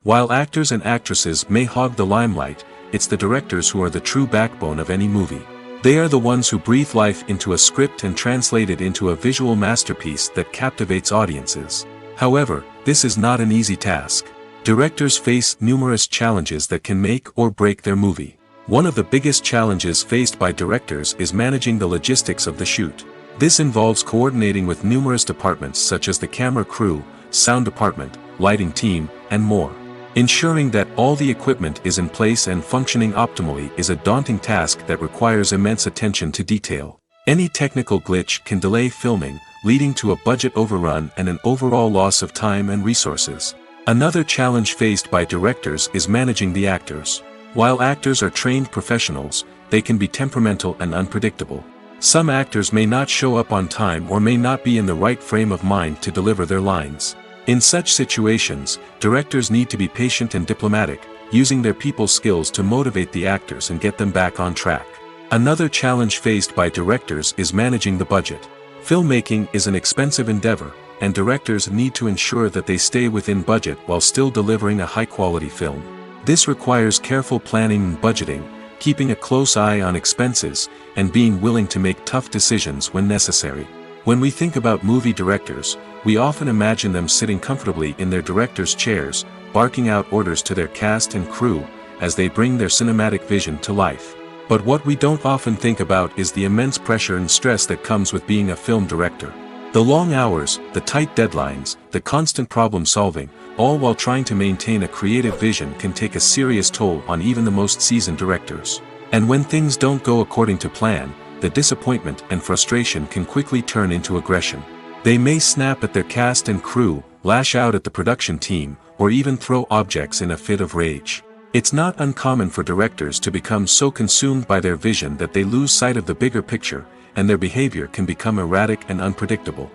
While actors and actresses may hog the limelight, it's the directors who are the true backbone of any movie. They are the ones who breathe life into a script and translate it into a visual masterpiece that captivates audiences. However, this is not an easy task. Directors face numerous challenges that can make or break their movie. One of the biggest challenges faced by directors is managing the logistics of the shoot. This involves coordinating with numerous departments such as the camera crew, sound department, lighting team, and more. Ensuring that all the equipment is in place and functioning optimally is a daunting task that requires immense attention to detail. Any technical glitch can delay filming, leading to a budget overrun and an overall loss of time and resources. Another challenge faced by directors is managing the actors. While actors are trained professionals, they can be temperamental and unpredictable. Some actors may not show up on time or may not be in the right frame of mind to deliver their lines. In such situations, directors need to be patient and diplomatic, using their people skills to motivate the actors and get them back on track. Another challenge faced by directors is managing the budget. Filmmaking is an expensive endeavor, and directors need to ensure that they stay within budget while still delivering a high-quality film. This requires careful planning and budgeting, keeping a close eye on expenses, and being willing to make tough decisions when necessary. When we think about movie directors, we often imagine them sitting comfortably in their director's chairs, barking out orders to their cast and crew, as they bring their cinematic vision to life. But what we don't often think about is the immense pressure and stress that comes with being a film director. The long hours, the tight deadlines, the constant problem solving, all while trying to maintain a creative vision can take a serious toll on even the most seasoned directors. And when things don't go according to plan, the disappointment and frustration can quickly turn into aggression. They may snap at their cast and crew, lash out at the production team, or even throw objects in a fit of rage. It's not uncommon for directors to become so consumed by their vision that they lose sight of the bigger picture, and their behavior can become erratic and unpredictable.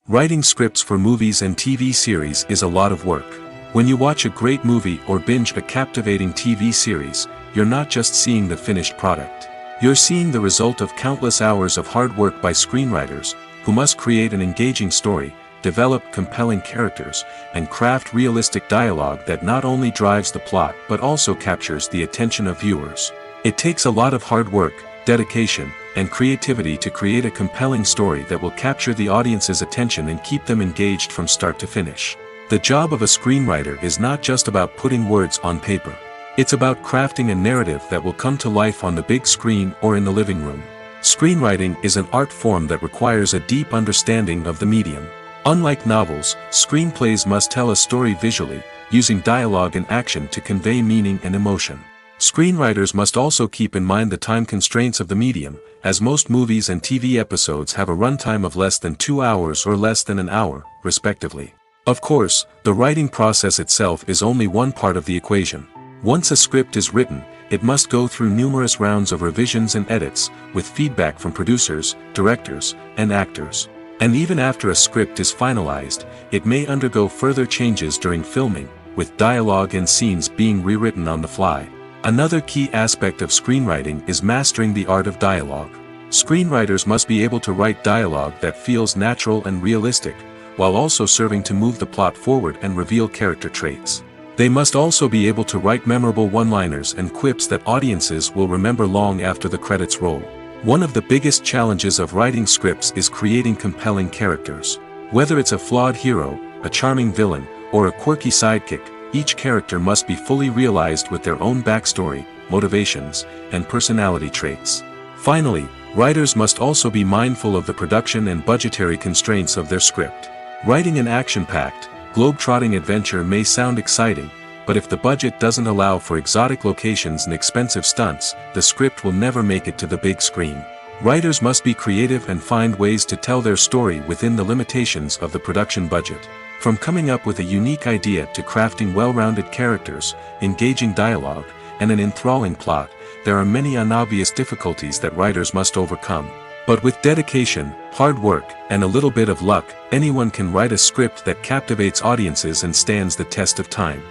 Writing scripts for movies and TV series is a lot of work. When you watch a great movie or binge a captivating TV series, you're not just seeing the finished product. You're seeing the result of countless hours of hard work by screenwriters, who must create an engaging story, develop compelling characters, and craft realistic dialogue that not only drives the plot but also captures the attention of viewers. It takes a lot of hard work, dedication, and creativity to create a compelling story that will capture the audience's attention and keep them engaged from start to finish. The job of a screenwriter is not just about putting words on paper. It's about crafting a narrative that will come to life on the big screen or in the living room. Screenwriting is an art form that requires a deep understanding of the medium. Unlike novels, screenplays must tell a story visually, using dialogue and action to convey meaning and emotion. Screenwriters must also keep in mind the time constraints of the medium, as most movies and TV episodes have a runtime of less than 2 hours or less than an hour, respectively. Of course, the writing process itself is only one part of the equation. Once a script is written, it must go through numerous rounds of revisions and edits, with feedback from producers, directors, and actors. And even after a script is finalized, it may undergo further changes during filming, with dialogue and scenes being rewritten on the fly. Another key aspect of screenwriting is mastering the art of dialogue. Screenwriters must be able to write dialogue that feels natural and realistic, while also serving to move the plot forward and reveal character traits. They must also be able to write memorable one-liners and quips that audiences will remember long after the credits roll. One of the biggest challenges of writing scripts is creating compelling characters. Whether it's a flawed hero, a charming villain, or a quirky sidekick, each character must be fully realized with their own backstory, motivations, and personality traits. Finally, writers must also be mindful of the production and budgetary constraints of their script. Writing an action-packed, globe-trotting adventure may sound exciting, but if the budget doesn't allow for exotic locations and expensive stunts, the script will never make it to the big screen. Writers must be creative and find ways to tell their story within the limitations of the production budget. From coming up with a unique idea to crafting well-rounded characters, engaging dialogue, and an enthralling plot, there are many unobvious difficulties that writers must overcome. But with dedication, hard work, and a little bit of luck, anyone can write a script that captivates audiences and stands the test of time.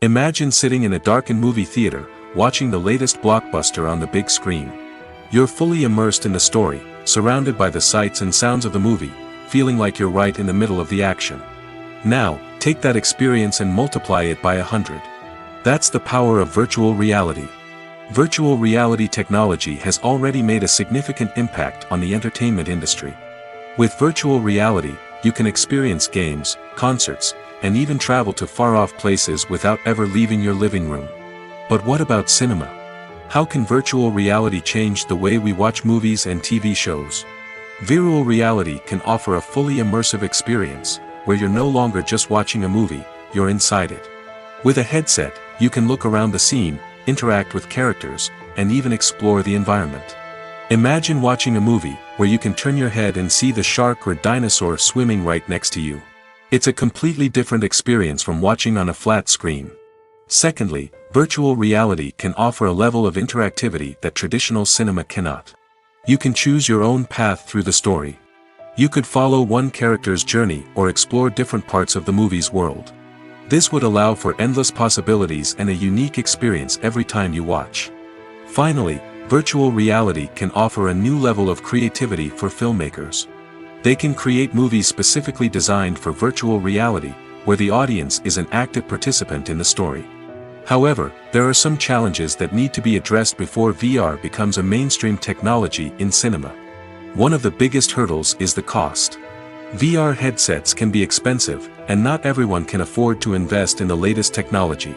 Imagine sitting in a darkened movie theater, watching the latest blockbuster on the big screen. You're fully immersed in the story, surrounded by the sights and sounds of the movie, feeling like you're right in the middle of the action. Now, take that experience and multiply it by 100. That's the power of virtual reality. Virtual reality technology has already made a significant impact on the entertainment industry. With virtual reality, you can experience games, concerts, and even travel to far-off places without ever leaving your living room. But what about cinema? How can virtual reality change the way we watch movies and TV shows? Virtual reality can offer a fully immersive experience, where you're no longer just watching a movie, you're inside it. With a headset, you can look around the scene, interact with characters, and even explore the environment. Imagine watching a movie where you can turn your head and see the shark or dinosaur swimming right next to you. It's a completely different experience from watching on a flat screen. Secondly, virtual reality can offer a level of interactivity that traditional cinema cannot. You can choose your own path through the story. You could follow one character's journey or explore different parts of the movie's world. This would allow for endless possibilities and a unique experience every time you watch. Finally, virtual reality can offer a new level of creativity for filmmakers. They can create movies specifically designed for virtual reality, where the audience is an active participant in the story. However, there are some challenges that need to be addressed before VR becomes a mainstream technology in cinema. One of the biggest hurdles is the cost. VR headsets can be expensive, and not everyone can afford to invest in the latest technology.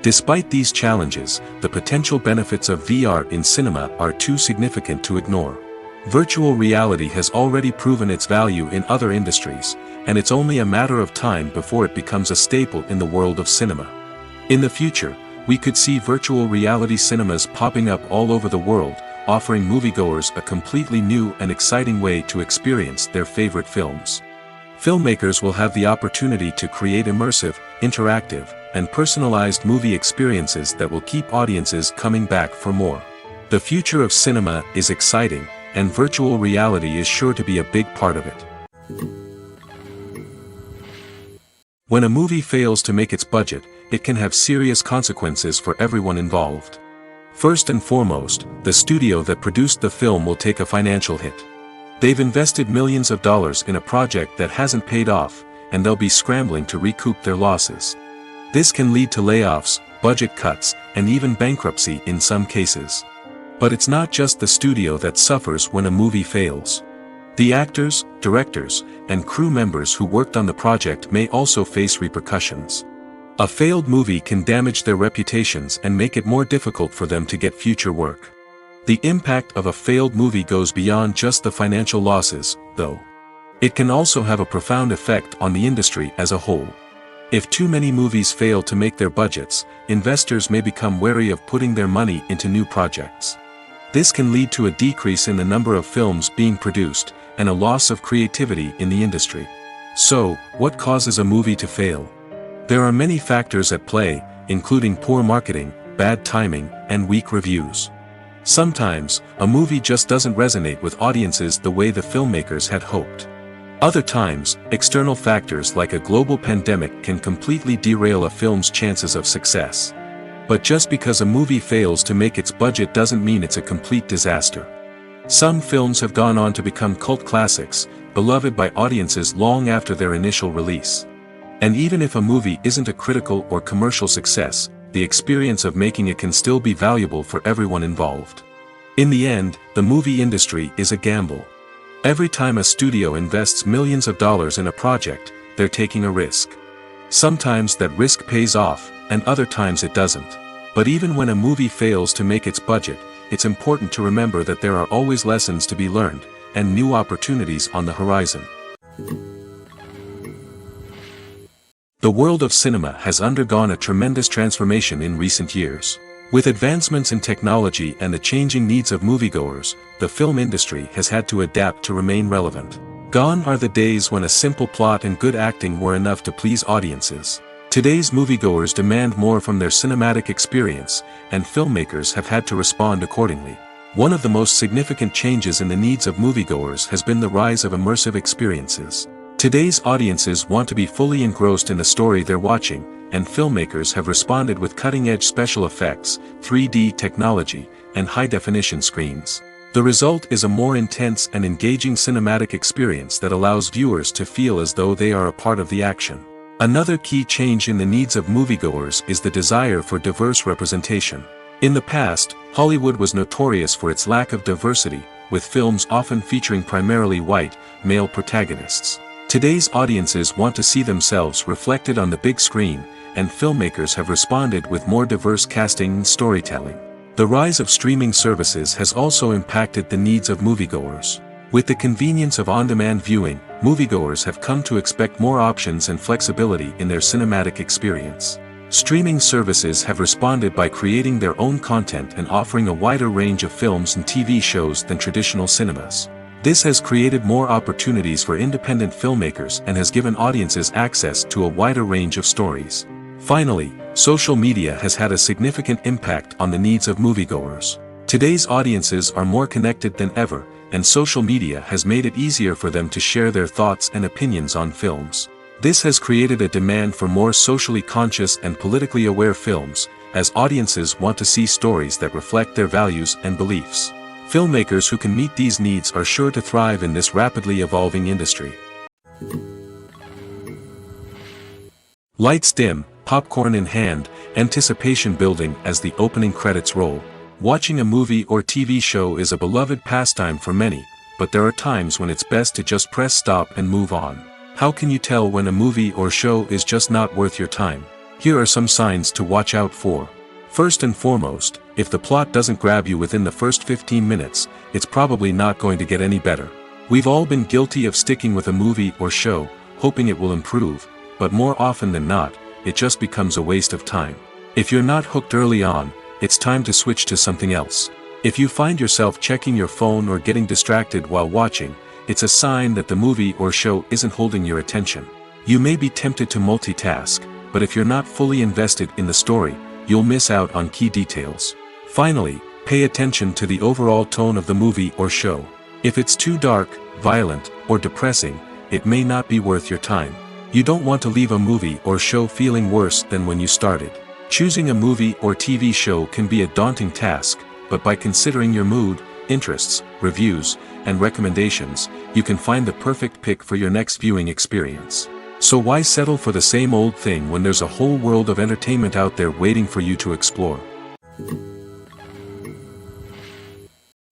Despite these challenges, the potential benefits of VR in cinema are too significant to ignore. Virtual reality has already proven its value in other industries, and it's only a matter of time before it becomes a staple in the world of cinema. In the future, we could see virtual reality cinemas popping up all over the world, offering moviegoers a completely new and exciting way to experience their favorite films. Filmmakers will have the opportunity to create immersive, interactive, and personalized movie experiences that will keep audiences coming back for more. The future of cinema is exciting, and virtual reality is sure to be a big part of it. When a movie fails to make its budget, it can have serious consequences for everyone involved. First and foremost, the studio that produced the film will take a financial hit. They've invested millions of dollars in a project that hasn't paid off, and they'll be scrambling to recoup their losses. This can lead to layoffs, budget cuts, and even bankruptcy in some cases. But it's not just the studio that suffers when a movie fails. The actors, directors, and crew members who worked on the project may also face repercussions. A failed movie can damage their reputations and make it more difficult for them to get future work. The impact of a failed movie goes beyond just the financial losses, though. It can also have a profound effect on the industry as a whole. If too many movies fail to make their budgets, investors may become wary of putting their money into new projects. This can lead to a decrease in the number of films being produced, and a loss of creativity in the industry. So, what causes a movie to fail? There are many factors at play, including poor marketing, bad timing, and weak reviews. Sometimes, a movie just doesn't resonate with audiences the way the filmmakers had hoped. Other times, external factors like a global pandemic can completely derail a film's chances of success. But just because a movie fails to make its budget doesn't mean it's a complete disaster. Some films have gone on to become cult classics, beloved by audiences long after their initial release. And even if a movie isn't a critical or commercial success, the experience of making it can still be valuable for everyone involved. In the end, the movie industry is a gamble. Every time a studio invests millions of dollars in a project, they're taking a risk. Sometimes that risk pays off, and other times it doesn't. But even when a movie fails to make its budget, it's important to remember that there are always lessons to be learned, and new opportunities on the horizon. The world of cinema has undergone a tremendous transformation in recent years. With advancements in technology and the changing needs of moviegoers, the film industry has had to adapt to remain relevant. Gone are the days when a simple plot and good acting were enough to please audiences. Today's moviegoers demand more from their cinematic experience, and filmmakers have had to respond accordingly. One of the most significant changes in the needs of moviegoers has been the rise of immersive experiences. Today's audiences want to be fully engrossed in the story they're watching, and filmmakers have responded with cutting-edge special effects, 3D technology, and high-definition screens. The result is a more intense and engaging cinematic experience that allows viewers to feel as though they are a part of the action. Another key change in the needs of moviegoers is the desire for diverse representation. In the past, Hollywood was notorious for its lack of diversity, with films often featuring primarily white, male protagonists. Today's audiences want to see themselves reflected on the big screen, and filmmakers have responded with more diverse casting and storytelling. The rise of streaming services has also impacted the needs of moviegoers. With the convenience of on-demand viewing, moviegoers have come to expect more options and flexibility in their cinematic experience. Streaming services have responded by creating their own content and offering a wider range of films and TV shows than traditional cinemas. This has created more opportunities for independent filmmakers and has given audiences access to a wider range of stories. Finally, social media has had a significant impact on the needs of moviegoers. Today's audiences are more connected than ever, and social media has made it easier for them to share their thoughts and opinions on films. This has created a demand for more socially conscious and politically aware films, as audiences want to see stories that reflect their values and beliefs. Filmmakers who can meet these needs are sure to thrive in this rapidly evolving industry. Lights dim, popcorn in hand, anticipation building as the opening credits roll. Watching a movie or TV show is a beloved pastime for many, but there are times when it's best to just press stop and move on. How can you tell when a movie or show is just not worth your time? Here are some signs to watch out for. First and foremost, if the plot doesn't grab you within the first 15 minutes, it's probably not going to get any better. We've all been guilty of sticking with a movie or show, hoping it will improve, but more often than not, it just becomes a waste of time. If you're not hooked early on, it's time to switch to something else. If you find yourself checking your phone or getting distracted while watching, it's a sign that the movie or show isn't holding your attention. You may be tempted to multitask, but if you're not fully invested in the story, you'll miss out on key details. Finally, pay attention to the overall tone of the movie or show. If it's too dark, violent, or depressing, it may not be worth your time. You don't want to leave a movie or show feeling worse than when you started. Choosing a movie or TV show can be a daunting task, but by considering your mood, interests, reviews, and recommendations, you can find the perfect pick for your next viewing experience. So why settle for the same old thing when there's a whole world of entertainment out there waiting for you to explore?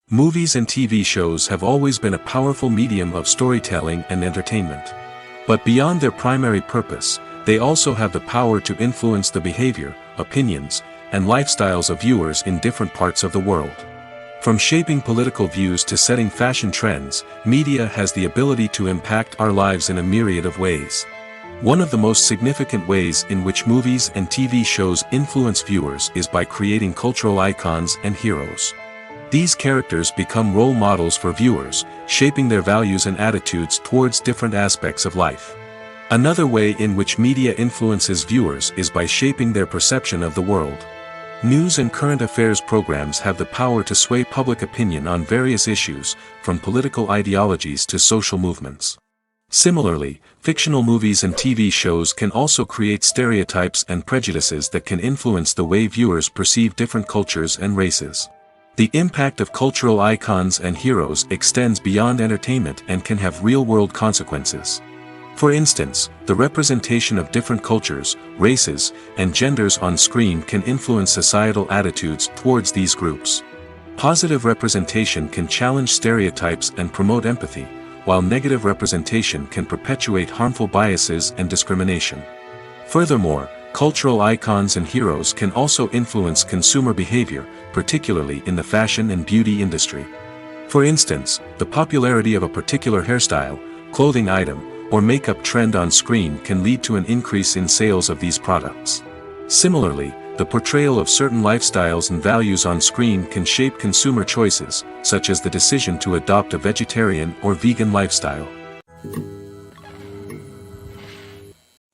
Movies and TV shows have always been a powerful medium of storytelling and entertainment. But beyond their primary purpose, they also have the power to influence the behavior, opinions, and lifestyles of viewers in different parts of the world. From shaping political views to setting fashion trends, media has the ability to impact our lives in a myriad of ways. One of the most significant ways in which movies and TV shows influence viewers is by creating cultural icons and heroes. These characters become role models for viewers, shaping their values and attitudes towards different aspects of life. Another way in which media influences viewers is by shaping their perception of the world. News and current affairs programs have the power to sway public opinion on various issues, from political ideologies to social movements. Similarly, fictional movies and TV shows can also create stereotypes and prejudices that can influence the way viewers perceive different cultures and races. The impact of cultural icons and heroes extends beyond entertainment and can have real-world consequences. For instance, the representation of different cultures, races, and genders on screen can influence societal attitudes towards these groups. Positive representation can challenge stereotypes and promote empathy, while negative representation can perpetuate harmful biases and discrimination. Furthermore, cultural icons and heroes can also influence consumer behavior, particularly in the fashion and beauty industry. For instance, the popularity of a particular hairstyle, clothing item, or makeup trend on screen can lead to an increase in sales of these products. Similarly, the portrayal of certain lifestyles and values on screen can shape consumer choices, such as the decision to adopt a vegetarian or vegan lifestyle.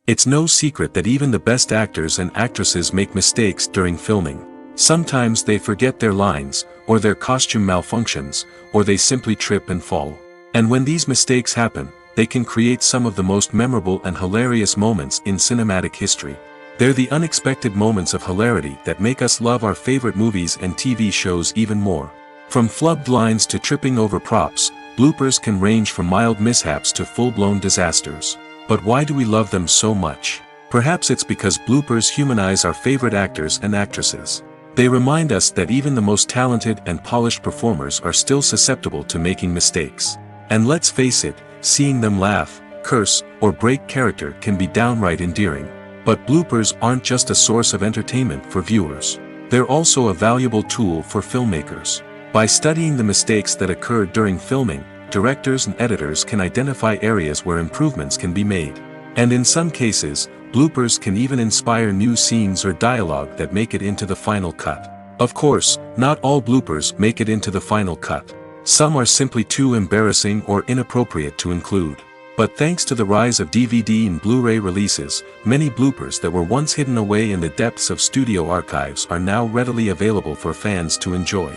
It's no secret that even the best actors and actresses make mistakes during filming. Sometimes they forget their lines, or their costume malfunctions, or they simply trip and fall. And when these mistakes happen, they can create some of the most memorable and hilarious moments in cinematic history. They're the unexpected moments of hilarity that make us love our favorite movies and TV shows even more. From flubbed lines to tripping over props, bloopers can range from mild mishaps to full-blown disasters. But why do we love them so much? Perhaps it's because bloopers humanize our favorite actors and actresses. They remind us that even the most talented and polished performers are still susceptible to making mistakes. And let's face it, seeing them laugh, curse, or break character can be downright endearing. But bloopers aren't just a source of entertainment for viewers. They're also a valuable tool for filmmakers. By studying the mistakes that occurred during filming, directors and editors can identify areas where improvements can be made. And in some cases, bloopers can even inspire new scenes or dialogue that make it into the final cut. Of course, not all bloopers make it into the final cut. Some are simply too embarrassing or inappropriate to include. But thanks to the rise of DVD and Blu-ray releases, many bloopers that were once hidden away in the depths of studio archives are now readily available for fans to enjoy.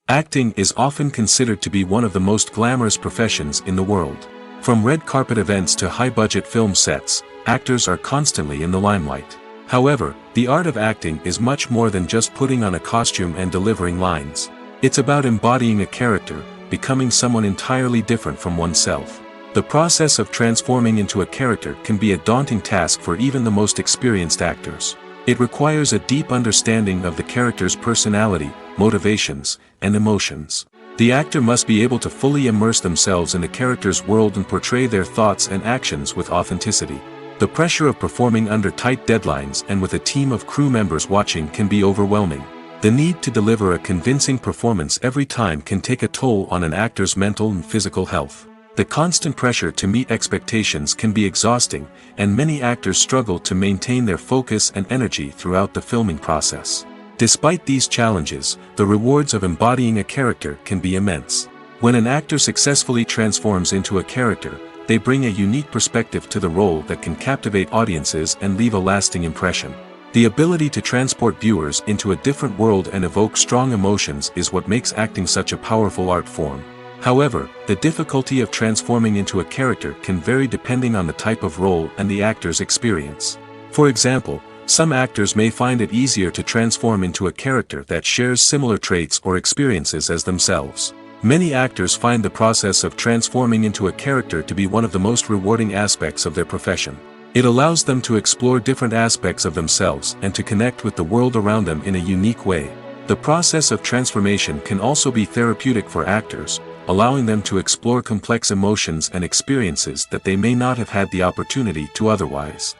Acting is often considered to be one of the most glamorous professions in the world. From red carpet events to high-budget film sets, actors are constantly in the limelight. However, the art of acting is much more than just putting on a costume and delivering lines. It's about embodying a character, becoming someone entirely different from oneself. The process of transforming into a character can be a daunting task for even the most experienced actors. It requires a deep understanding of the character's personality, motivations, and emotions. The actor must be able to fully immerse themselves in the character's world and portray their thoughts and actions with authenticity. The pressure of performing under tight deadlines and with a team of crew members watching can be overwhelming. The need to deliver a convincing performance every time can take a toll on an actor's mental and physical health. The constant pressure to meet expectations can be exhausting, and many actors struggle to maintain their focus and energy throughout the filming process. Despite these challenges, the rewards of embodying a character can be immense. When an actor successfully transforms into a character, they bring a unique perspective to the role that can captivate audiences and leave a lasting impression. The ability to transport viewers into a different world and evoke strong emotions is what makes acting such a powerful art form. However, the difficulty of transforming into a character can vary depending on the type of role and the actor's experience. For example, some actors may find it easier to transform into a character that shares similar traits or experiences as themselves. Many actors find the process of transforming into a character to be one of the most rewarding aspects of their profession. It allows them to explore different aspects of themselves and to connect with the world around them in a unique way. The process of transformation can also be therapeutic for actors, allowing them to explore complex emotions and experiences that they may not have had the opportunity to otherwise.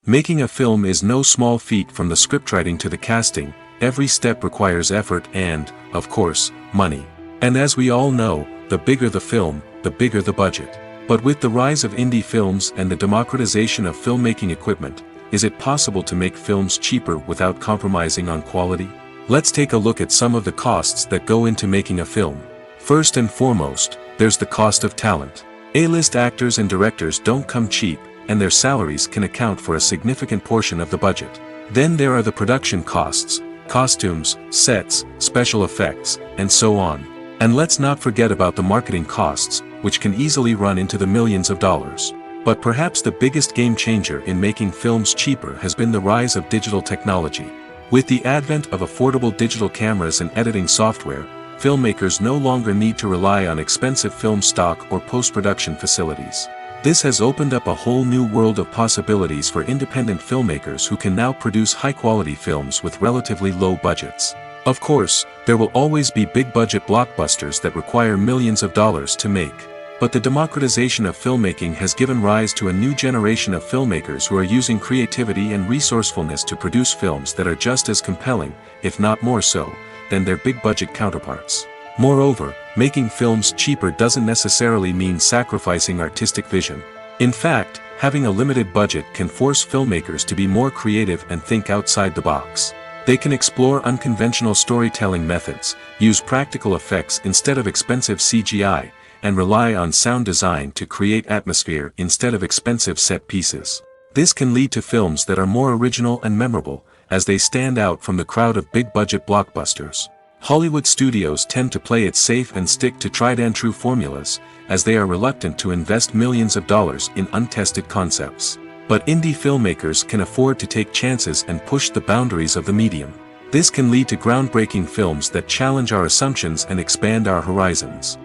Making a film is no small feat. From the scriptwriting to the casting, every step requires effort and, of course, money. And as we all know, the bigger the film, the bigger the budget. But with the rise of indie films and the democratization of filmmaking equipment, is it possible to make films cheaper without compromising on quality? Let's take a look at some of the costs that go into making a film. First and foremost, there's the cost of talent. A-list actors and directors don't come cheap, and their salaries can account for a significant portion of the budget. Then there are the production costs, costumes, sets, special effects, and so on. And let's not forget about the marketing costs, which can easily run into the millions of dollars. But perhaps the biggest game changer in making films cheaper has been the rise of digital technology. With the advent of affordable digital cameras and editing software, filmmakers no longer need to rely on expensive film stock or post-production facilities. This has opened up a whole new world of possibilities for independent filmmakers who can now produce high-quality films with relatively low budgets. Of course, there will always be big-budget blockbusters that require millions of dollars to make. But the democratization of filmmaking has given rise to a new generation of filmmakers who are using creativity and resourcefulness to produce films that are just as compelling, if not more so, than their big-budget counterparts. Moreover, making films cheaper doesn't necessarily mean sacrificing artistic vision. In fact, having a limited budget can force filmmakers to be more creative and think outside the box. They can explore unconventional storytelling methods, use practical effects instead of expensive CGI, and rely on sound design to create atmosphere instead of expensive set pieces. This can lead to films that are more original and memorable, as they stand out from the crowd of big-budget blockbusters. Hollywood studios tend to play it safe and stick to tried-and-true formulas, as they are reluctant to invest millions of dollars in untested concepts. But indie filmmakers can afford to take chances and push the boundaries of the medium. This can lead to groundbreaking films that challenge our assumptions and expand our horizons.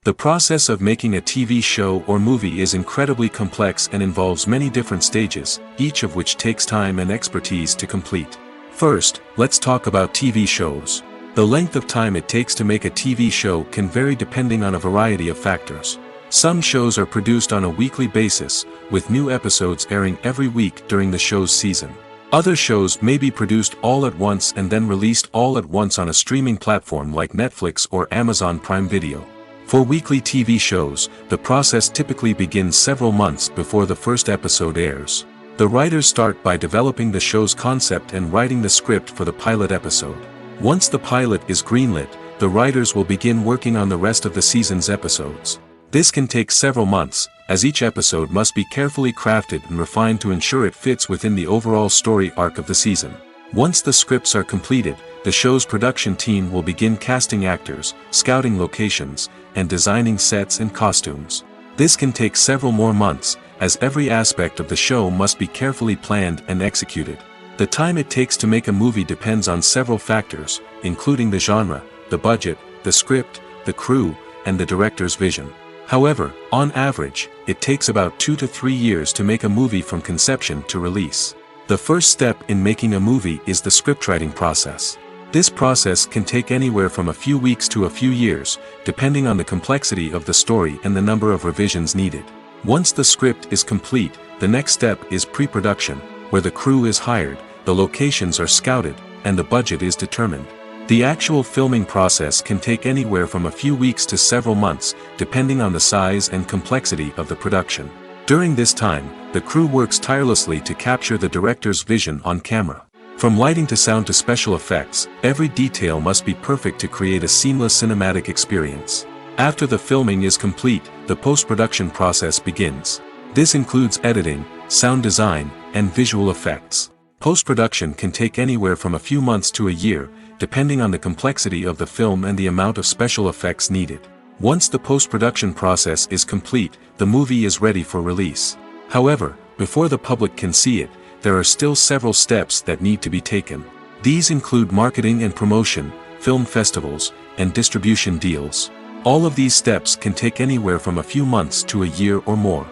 The process of making a TV show or movie is incredibly complex and involves many different stages, each of which takes time and expertise to complete. First, let's talk about TV shows. The length of time it takes to make a TV show can vary depending on a variety of factors. Some shows are produced on a weekly basis, with new episodes airing every week during the show's season. Other shows may be produced all at once and then released all at once on a streaming platform like Netflix or Amazon Prime Video. For weekly TV shows, the process typically begins several months before the first episode airs. The writers start by developing the show's concept and writing the script for the pilot episode. Once the pilot is greenlit, the writers will begin working on the rest of the season's episodes. This can take several months, as each episode must be carefully crafted and refined to ensure it fits within the overall story arc of the season. Once the scripts are completed, the show's production team will begin casting actors, scouting locations, and designing sets and costumes. This can take several more months, as every aspect of the show must be carefully planned and executed. The time it takes to make a movie depends on several factors, including the genre, the budget, the script, the crew, and the director's vision. However, on average, it takes about 2 to 3 years to make a movie from conception to release. The first step in making a movie is the scriptwriting process. This process can take anywhere from a few weeks to a few years, depending on the complexity of the story and the number of revisions needed. Once the script is complete, the next step is pre-production, where the crew is hired, the locations are scouted, and the budget is determined. The actual filming process can take anywhere from a few weeks to several months, depending on the size and complexity of the production. During this time, the crew works tirelessly to capture the director's vision on camera. From lighting to sound to special effects, every detail must be perfect to create a seamless cinematic experience. After the filming is complete, the post-production process begins. This includes editing, sound design, and visual effects. Post-production can take anywhere from a few months to a year, depending on the complexity of the film and the amount of special effects needed. Once the post-production process is complete, the movie is ready for release. However, before the public can see it, there are still several steps that need to be taken. These include marketing and promotion, film festivals, and distribution deals. All of these steps can take anywhere from a few months to a year or more.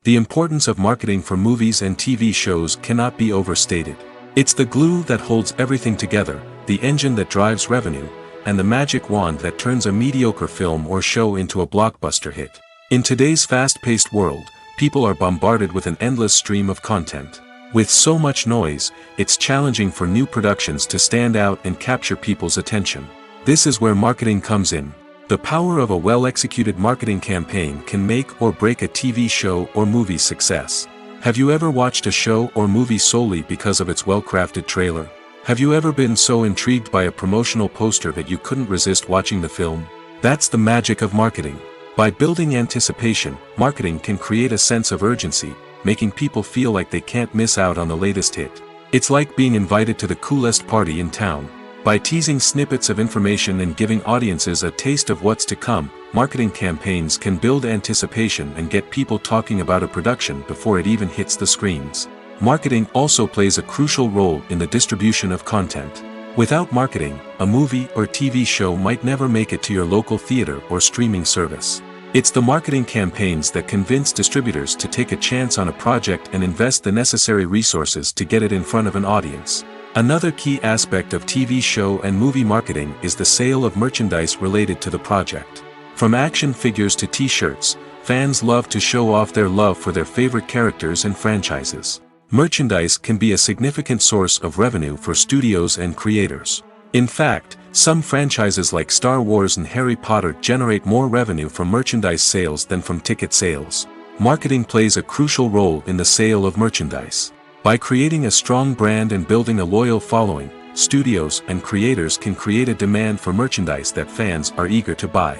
The importance of marketing for movies and TV shows cannot be overstated. It's the glue that holds everything together, the engine that drives revenue, and the magic wand that turns a mediocre film or show into a blockbuster hit. In today's fast-paced world, people are bombarded with an endless stream of content. With so much noise, it's challenging for new productions to stand out and capture people's attention. This is where marketing comes in. The power of a well-executed marketing campaign can make or break a TV show or movie's success. Have you ever watched a show or movie solely because of its well-crafted trailer? Have you ever been so intrigued by a promotional poster that you couldn't resist watching the film? That's the magic of marketing. By building anticipation, marketing can create a sense of urgency, making people feel like they can't miss out on the latest hit. It's like being invited to the coolest party in town. By teasing snippets of information and giving audiences a taste of what's to come, marketing campaigns can build anticipation and get people talking about a production before it even hits the screens. Marketing also plays a crucial role in the distribution of content. Without marketing, a movie or TV show might never make it to your local theater or streaming service. It's the marketing campaigns that convince distributors to take a chance on a project and invest the necessary resources to get it in front of an audience. Another key aspect of TV show and movie marketing is the sale of merchandise related to the project. From action figures to t-shirts, fans love to show off their love for their favorite characters and franchises. Merchandise can be a significant source of revenue for studios and creators. In fact, some franchises like Star Wars and Harry Potter generate more revenue from merchandise sales than from ticket sales. Marketing plays a crucial role in the sale of merchandise. By creating a strong brand and building a loyal following, studios and creators can create a demand for merchandise that fans are eager to buy.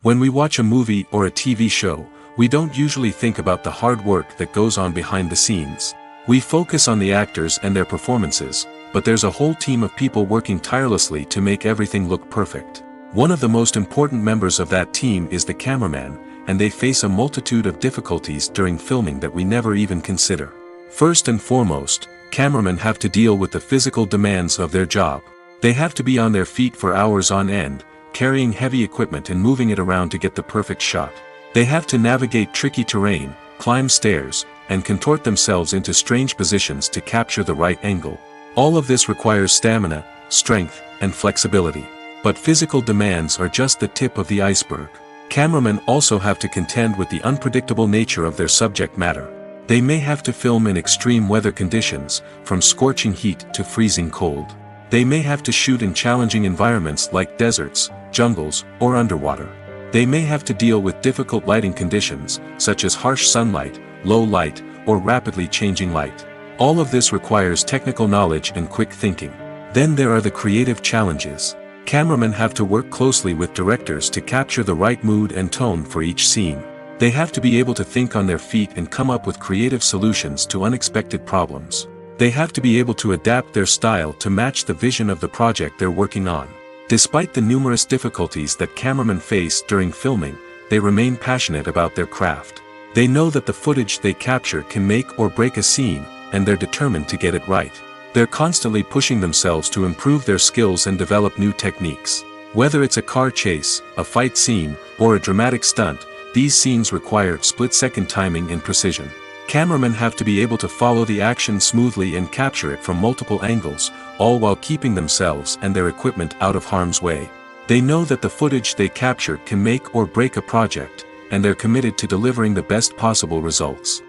When we watch a movie or a TV show, we don't usually think about the hard work that goes on behind the scenes. We focus on the actors and their performances, but there's a whole team of people working tirelessly to make everything look perfect. One of the most important members of that team is the cameraman, and they face a multitude of difficulties during filming that we never even consider. First and foremost, cameramen have to deal with the physical demands of their job. They have to be on their feet for hours on end, carrying heavy equipment and moving it around to get the perfect shot. They have to navigate tricky terrain, climb stairs, and contort themselves into strange positions to capture the right angle. All of this requires stamina, strength, and flexibility. But physical demands are just the tip of the iceberg. Cameramen also have to contend with the unpredictable nature of their subject matter. They may have to film in extreme weather conditions, from scorching heat to freezing cold. They may have to shoot in challenging environments like deserts, jungles, or underwater. They may have to deal with difficult lighting conditions, such as harsh sunlight, low light, or rapidly changing light. All of this requires technical knowledge and quick thinking. Then there are the creative challenges. Cameramen have to work closely with directors to capture the right mood and tone for each scene. They have to be able to think on their feet and come up with creative solutions to unexpected problems. They have to be able to adapt their style to match the vision of the project they're working on. Despite the numerous difficulties that cameramen face during filming, they remain passionate about their craft. They know that the footage they capture can make or break a scene, and they're determined to get it right. They're constantly pushing themselves to improve their skills and develop new techniques. Whether it's a car chase, a fight scene, or a dramatic stunt, these scenes require split-second timing and precision. Cameramen have to be able to follow the action smoothly and capture it from multiple angles, all while keeping themselves and their equipment out of harm's way. They know that the footage they capture can make or break a project, and they're committed to delivering the best possible results.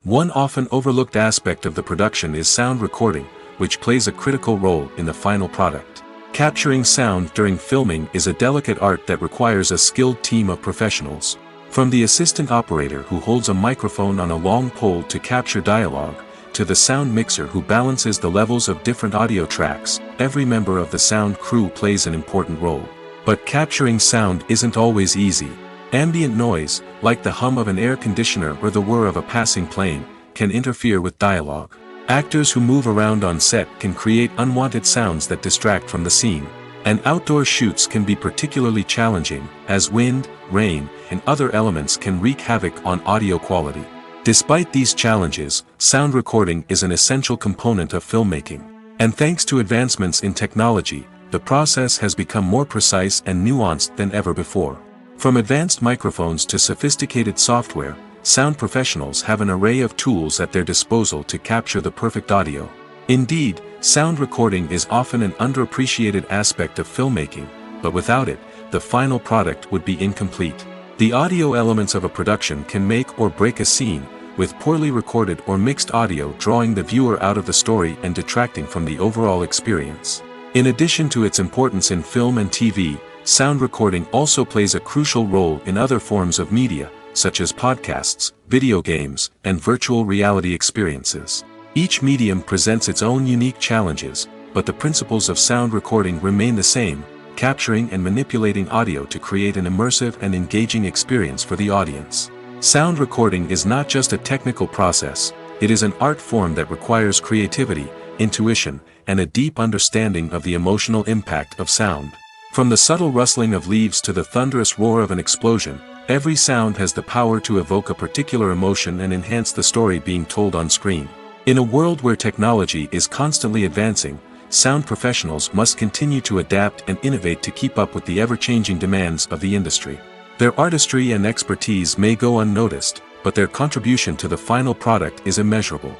One often overlooked aspect of the production is sound recording, which plays a critical role in the final product. Capturing sound during filming is a delicate art that requires a skilled team of professionals. From the assistant operator who holds a microphone on a long pole to capture dialogue, to the sound mixer who balances the levels of different audio tracks, every member of the sound crew plays an important role. But capturing sound isn't always easy. Ambient noise, like the hum of an air conditioner or the whir of a passing plane, can interfere with dialogue. Actors who move around on set can create unwanted sounds that distract from the scene. And outdoor shoots can be particularly challenging, as wind, rain, and other elements can wreak havoc on audio quality. Despite these challenges, sound recording is an essential component of filmmaking. And thanks to advancements in technology, the process has become more precise and nuanced than ever before. From advanced microphones to sophisticated software, sound professionals have an array of tools at their disposal to capture the perfect audio. Indeed, sound recording is often an underappreciated aspect of filmmaking, but without it, the final product would be incomplete. The audio elements of a production can make or break a scene, with poorly recorded or mixed audio drawing the viewer out of the story and detracting from the overall experience. In addition to its importance in film and TV, sound recording also plays a crucial role in other forms of media, such as podcasts, video games, and virtual reality experiences. Each medium presents its own unique challenges, but the principles of sound recording remain the same, capturing and manipulating audio to create an immersive and engaging experience for the audience. Sound recording is not just a technical process, it is an art form that requires creativity, intuition, and a deep understanding of the emotional impact of sound. From the subtle rustling of leaves to the thunderous roar of an explosion, every sound has the power to evoke a particular emotion and enhance the story being told on screen. In a world where technology is constantly advancing, sound professionals must continue to adapt and innovate to keep up with the ever-changing demands of the industry. Their artistry and expertise may go unnoticed, but their contribution to the final product is immeasurable.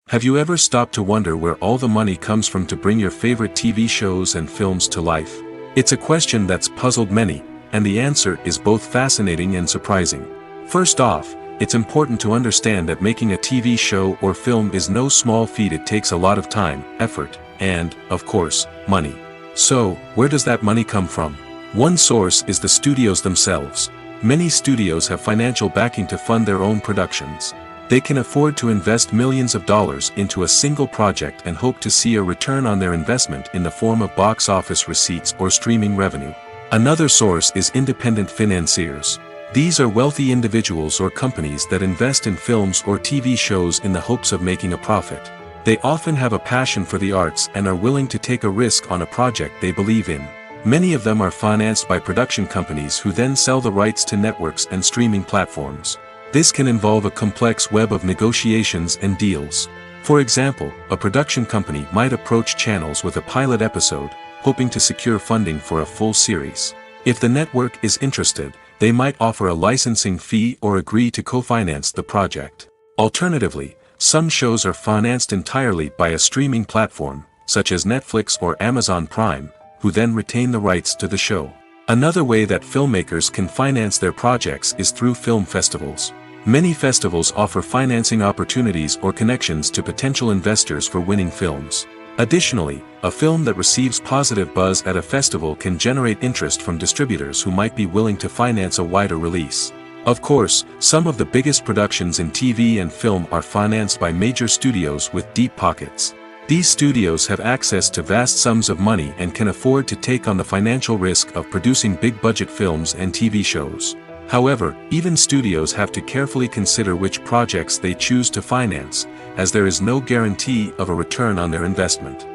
Have you ever stopped to wonder where all the money comes from to bring your favorite TV shows and films to life? It's a question that's puzzled many, and the answer is both fascinating and surprising. First off, it's important to understand that making a TV show or film is no small feat. It takes a lot of time, effort, and, of course, money. So, where does that money come from? One source is the studios themselves. Many studios have financial backing to fund their own productions. They can afford to invest millions of dollars into a single project and hope to see a return on their investment in the form of box office receipts or streaming revenue. Another source is independent financiers. These are wealthy individuals or companies that invest in films or TV shows in the hopes of making a profit. They often have a passion for the arts and are willing to take a risk on a project they believe in. Many of them are financed by production companies who then sell the rights to networks and streaming platforms. This can involve a complex web of negotiations and deals. For example, a production company might approach channels with a pilot episode, hoping to secure funding for a full series. If the network is interested, they might offer a licensing fee or agree to co-finance the project. Alternatively, some shows are financed entirely by a streaming platform, such as Netflix or Amazon Prime, who then retain the rights to the show. Another way that filmmakers can finance their projects is through film festivals. Many festivals offer financing opportunities or connections to potential investors for winning films. Additionally, a film that receives positive buzz at a festival can generate interest from distributors who might be willing to finance a wider release. Of course, some of the biggest productions in TV and film are financed by major studios with deep pockets. These studios have access to vast sums of money and can afford to take on the financial risk of producing big-budget films and TV shows. However, even studios have to carefully consider which projects they choose to finance, as there is no guarantee of a return on their investment.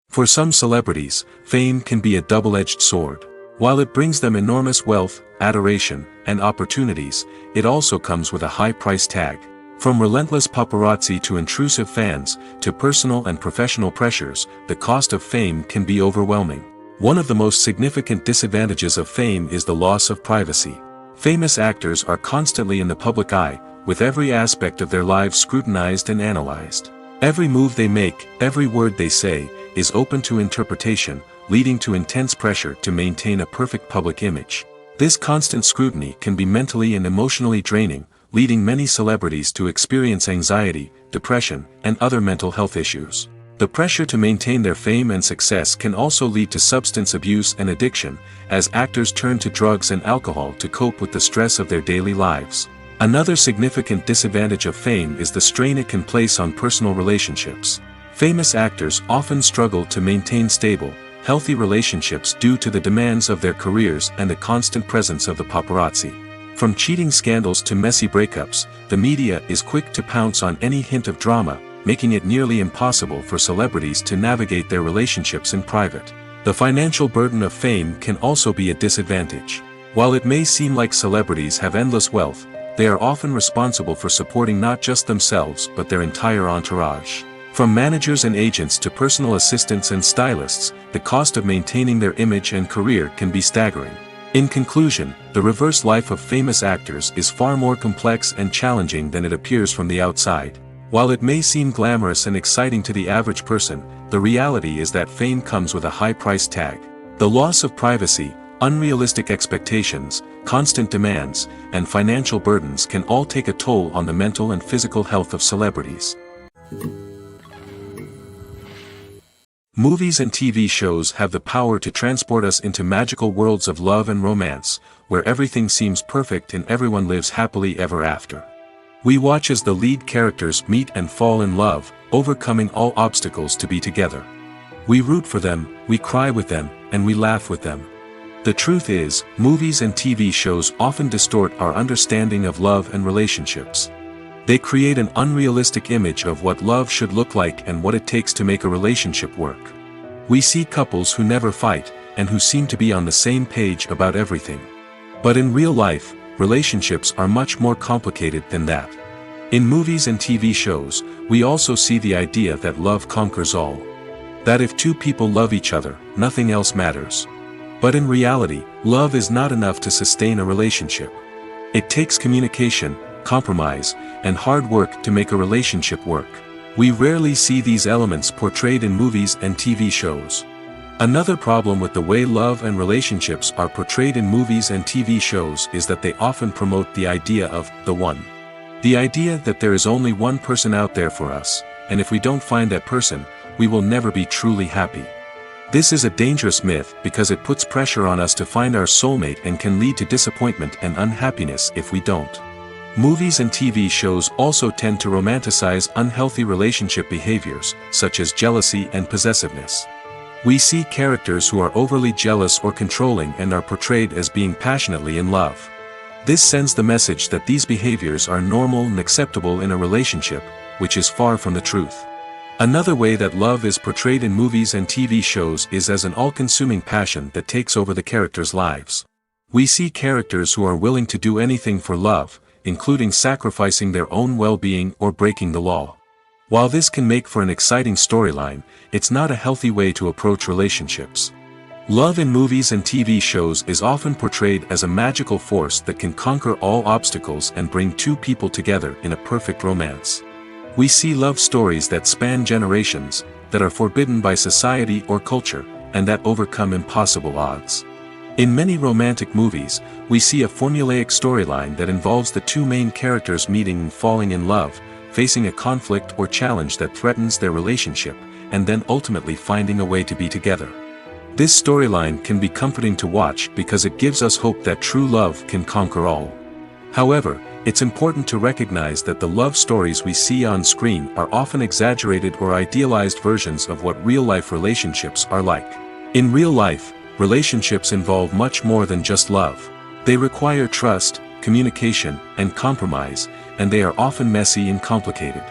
For some celebrities, fame can be a double-edged sword. While it brings them enormous wealth, adoration, and opportunities, it also comes with a high price tag. From relentless paparazzi to intrusive fans, to personal and professional pressures, the cost of fame can be overwhelming. One of the most significant disadvantages of fame is the loss of privacy. Famous actors are constantly in the public eye, with every aspect of their lives scrutinized and analyzed. Every move they make, every word they say, is open to interpretation, leading to intense pressure to maintain a perfect public image. This constant scrutiny can be mentally and emotionally draining, leading many celebrities to experience anxiety, depression, and other mental health issues. The pressure to maintain their fame and success can also lead to substance abuse and addiction, as actors turn to drugs and alcohol to cope with the stress of their daily lives. Another significant disadvantage of fame is the strain it can place on personal relationships. Famous actors often struggle to maintain stable, healthy relationships due to the demands of their careers and the constant presence of the paparazzi. From cheating scandals to messy breakups, the media is quick to pounce on any hint of drama, making it nearly impossible for celebrities to navigate their relationships in private. The financial burden of fame can also be a disadvantage. While it may seem like celebrities have endless wealth, they are often responsible for supporting not just themselves but their entire entourage. From managers and agents to personal assistants and stylists, the cost of maintaining their image and career can be staggering. In conclusion, the reverse life of famous actors is far more complex and challenging than it appears from the outside. While it may seem glamorous and exciting to the average person, the reality is that fame comes with a high price tag. The loss of privacy, unrealistic expectations, constant demands, and financial burdens can all take a toll on the mental and physical health of celebrities. Movies and TV shows have the power to transport us into magical worlds of love and romance, where everything seems perfect and everyone lives happily ever after. We watch as the lead characters meet and fall in love, overcoming all obstacles to be together. We root for them, we cry with them, and we laugh with them. The truth is, movies and TV shows often distort our understanding of love and relationships. They create an unrealistic image of what love should look like and what it takes to make a relationship work. We see couples who never fight, and who seem to be on the same page about everything. But in real life, relationships are much more complicated than that. In movies and TV shows, we also see the idea that love conquers all. That if two people love each other, nothing else matters. But in reality, love is not enough to sustain a relationship. It takes communication, compromise, and hard work to make a relationship work. We rarely see these elements portrayed in movies and TV shows. Another problem with the way love and relationships are portrayed in movies and TV shows is that they often promote the idea of the one. The idea that there is only one person out there for us, and if we don't find that person, we will never be truly happy. This is a dangerous myth because it puts pressure on us to find our soulmate and can lead to disappointment and unhappiness if we don't. Movies and TV shows also tend to romanticize unhealthy relationship behaviors, such as jealousy and possessiveness. We see characters who are overly jealous or controlling and are portrayed as being passionately in love. This sends the message that these behaviors are normal and acceptable in a relationship, which is far from the truth. Another way that love is portrayed in movies and TV shows is as an all-consuming passion that takes over the characters' lives. We see characters who are willing to do anything for love, including sacrificing their own well-being or breaking the law. While this can make for an exciting storyline, it's not a healthy way to approach relationships. Love in movies and TV shows is often portrayed as a magical force that can conquer all obstacles and bring two people together in a perfect romance. We see love stories that span generations, that are forbidden by society or culture, and that overcome impossible odds. In many romantic movies, we see a formulaic storyline that involves the two main characters meeting and falling in love, facing a conflict or challenge that threatens their relationship, and then ultimately finding a way to be together. This storyline can be comforting to watch because it gives us hope that true love can conquer all. However, it's important to recognize that the love stories we see on screen are often exaggerated or idealized versions of what real-life relationships are like. In real life, relationships involve much more than just love. They require trust, communication, and compromise, and they are often messy and complicated.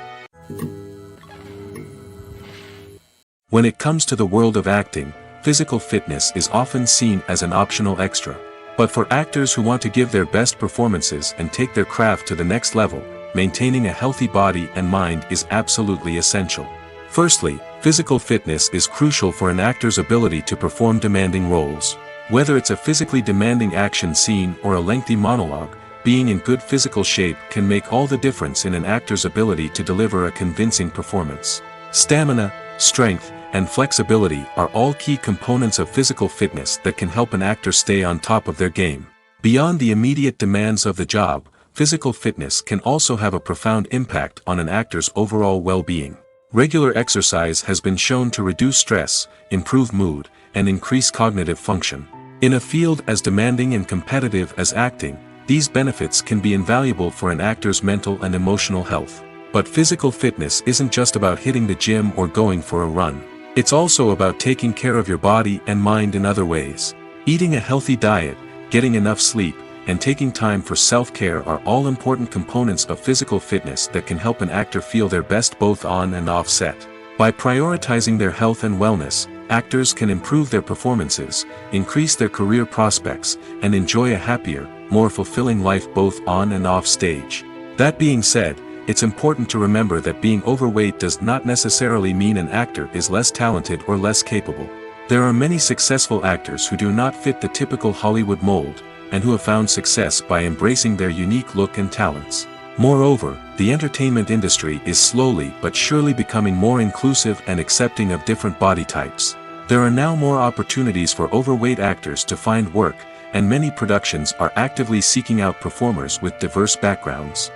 When it comes to the world of acting, physical fitness is often seen as an optional extra. But for actors who want to give their best performances and take their craft to the next level, maintaining a healthy body and mind is absolutely essential. Firstly, physical fitness is crucial for an actor's ability to perform demanding roles. Whether it's a physically demanding action scene or a lengthy monologue, being in good physical shape can make all the difference in an actor's ability to deliver a convincing performance. Stamina, strength, and flexibility are all key components of physical fitness that can help an actor stay on top of their game. Beyond the immediate demands of the job, physical fitness can also have a profound impact on an actor's overall well-being. Regular exercise has been shown to reduce stress, improve mood, and increase cognitive function. In a field as demanding and competitive as acting, these benefits can be invaluable for an actor's mental and emotional health. But physical fitness isn't just about hitting the gym or going for a run. It's also about taking care of your body and mind in other ways. Eating a healthy diet, getting enough sleep, and taking time for self-care are all important components of physical fitness that can help an actor feel their best both on and off set. By prioritizing their health and wellness, actors can improve their performances, increase their career prospects, and enjoy a happier, more fulfilling life both on and off stage. That being said, it's important to remember that being overweight does not necessarily mean an actor is less talented or less capable. There are many successful actors who do not fit the typical Hollywood mold, and who have found success by embracing their unique look and talents. Moreover, the entertainment industry is slowly but surely becoming more inclusive and accepting of different body types. There are now more opportunities for overweight actors to find work, and many productions are actively seeking out performers with diverse backgrounds.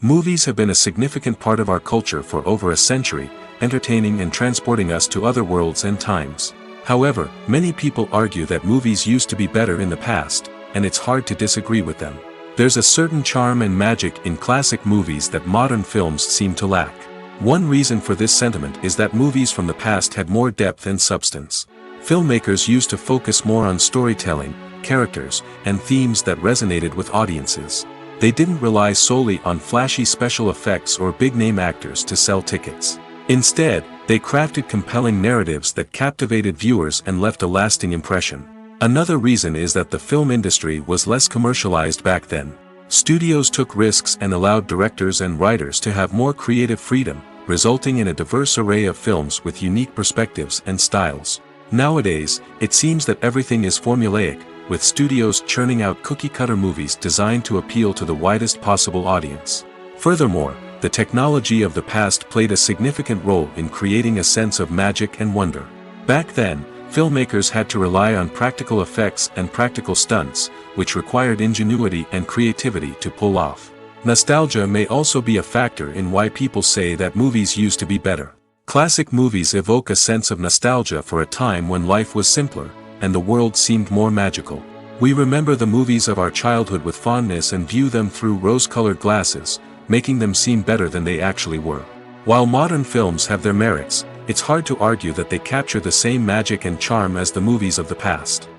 Movies have been a significant part of our culture for over a century, entertaining and transporting us to other worlds and times. However, many people argue that movies used to be better in the past, and it's hard to disagree with them. There's a certain charm and magic in classic movies that modern films seem to lack. One reason for this sentiment is that movies from the past had more depth and substance. Filmmakers used to focus more on storytelling, characters, and themes that resonated with audiences. They didn't rely solely on flashy special effects or big-name actors to sell tickets. Instead, they crafted compelling narratives that captivated viewers and left a lasting impression. Another reason is that the film industry was less commercialized back then. Studios took risks and allowed directors and writers to have more creative freedom, resulting in a diverse array of films with unique perspectives and styles. Nowadays, it seems that everything is formulaic, with studios churning out cookie-cutter movies designed to appeal to the widest possible audience. Furthermore, the technology of the past played a significant role in creating a sense of magic and wonder. Back then, filmmakers had to rely on practical effects and practical stunts, which required ingenuity and creativity to pull off. Nostalgia may also be a factor in why people say that movies used to be better. Classic movies evoke a sense of nostalgia for a time when life was simpler, and the world seemed more magical. We remember the movies of our childhood with fondness and view them through rose-colored glasses, making them seem better than they actually were. While modern films have their merits, it's hard to argue that they capture the same magic and charm as the movies of the past.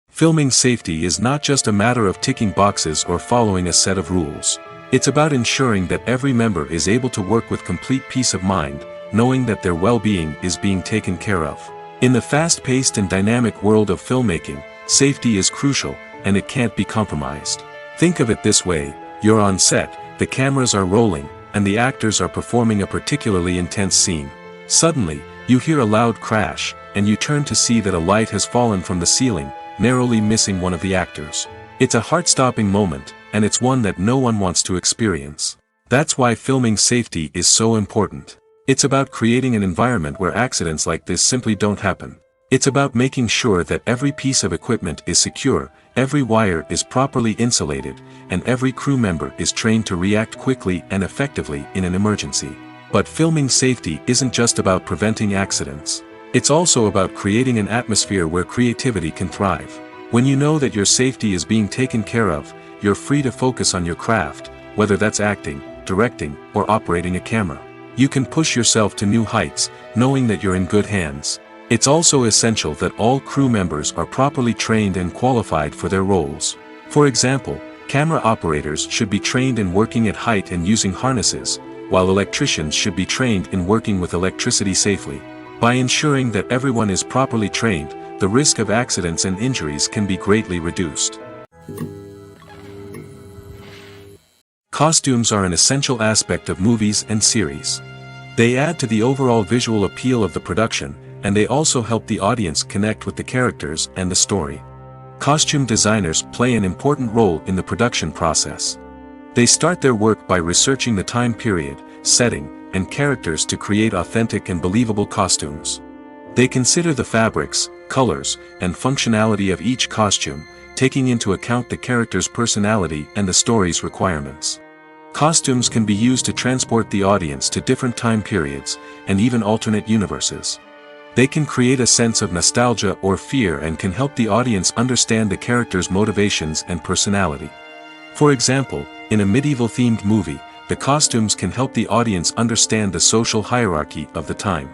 Filming safety is not just a matter of ticking boxes or following a set of rules. It's about ensuring that every member is able to work with complete peace of mind, knowing that their well-being is being taken care of. In the fast-paced and dynamic world of filmmaking, safety is crucial, and it can't be compromised. Think of it this way: you're on set, the cameras are rolling, and the actors are performing a particularly intense scene. Suddenly, you hear a loud crash, and you turn to see that a light has fallen from the ceiling, narrowly missing one of the actors. It's a heart-stopping moment, and it's one that no one wants to experience. That's why filming safety is so important. It's about creating an environment where accidents like this simply don't happen. It's about making sure that every piece of equipment is secure, every wire is properly insulated, and every crew member is trained to react quickly and effectively in an emergency. But filming safety isn't just about preventing accidents. It's also about creating an atmosphere where creativity can thrive. When you know that your safety is being taken care of, you're free to focus on your craft, whether that's acting, directing, or operating a camera. You can push yourself to new heights, knowing that you're in good hands. It's also essential that all crew members are properly trained and qualified for their roles. For example, camera operators should be trained in working at height and using harnesses, while electricians should be trained in working with electricity safely. By ensuring that everyone is properly trained, the risk of accidents and injuries can be greatly reduced. Costumes are an essential aspect of movies and series. They add to the overall visual appeal of the production, and they also help the audience connect with the characters and the story. Costume designers play an important role in the production process. They start their work by researching the time period, setting, and characters to create authentic and believable costumes. They consider the fabrics, colors, and functionality of each costume, taking into account the character's personality and the story's requirements. Costumes can be used to transport the audience to different time periods, and even alternate universes. They can create a sense of nostalgia or fear and can help the audience understand the character's motivations and personality. For example, in a medieval-themed movie, the costumes can help the audience understand the social hierarchy of the time.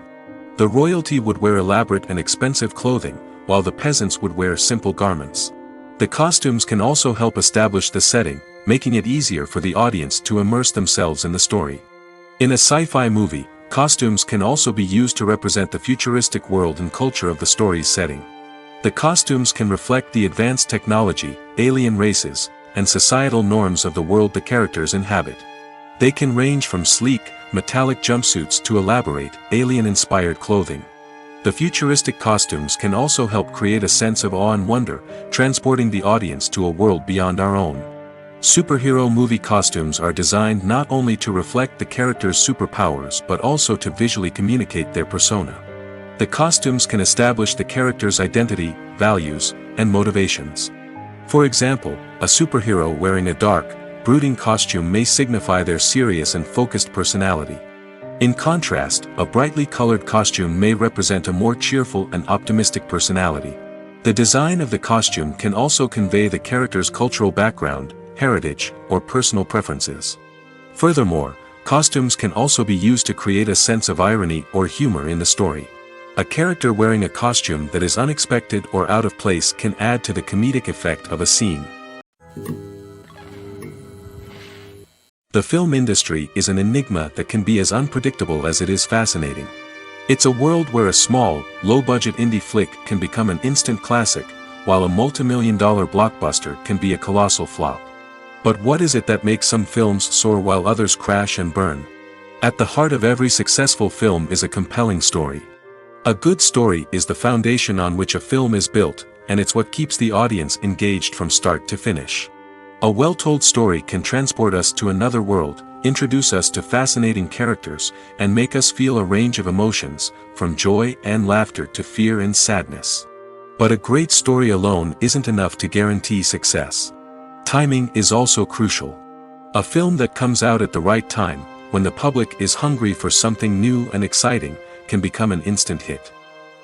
The royalty would wear elaborate and expensive clothing, while the peasants would wear simple garments. The costumes can also help establish the setting, making it easier for the audience to immerse themselves in the story. In a sci-fi movie, costumes can also be used to represent the futuristic world and culture of the story's setting. The costumes can reflect the advanced technology, alien races, and societal norms of the world the characters inhabit. They can range from sleek, metallic jumpsuits to elaborate, alien-inspired clothing. The futuristic costumes can also help create a sense of awe and wonder, transporting the audience to a world beyond our own. Superhero movie costumes are designed not only to reflect the character's superpowers but also to visually communicate their persona. The costumes can establish the character's identity, values, and motivations. For example, a superhero wearing a dark, brooding costume may signify their serious and focused personality. In contrast, a brightly colored costume may represent a more cheerful and optimistic personality. The design of the costume can also convey the character's cultural background, heritage, or personal preferences. Furthermore, costumes can also be used to create a sense of irony or humor in the story. A character wearing a costume that is unexpected or out of place can add to the comedic effect of a scene. The film industry is an enigma that can be as unpredictable as it is fascinating. It's a world where a small, low-budget indie flick can become an instant classic, while a multi-million-dollar blockbuster can be a colossal flop. But what is it that makes some films soar while others crash and burn? At the heart of every successful film is a compelling story. A good story is the foundation on which a film is built, and it's what keeps the audience engaged from start to finish. A well-told story can transport us to another world, introduce us to fascinating characters, and make us feel a range of emotions, from joy and laughter to fear and sadness. But a great story alone isn't enough to guarantee success. Timing is also crucial. A film that comes out at the right time, when the public is hungry for something new and exciting, can become an instant hit.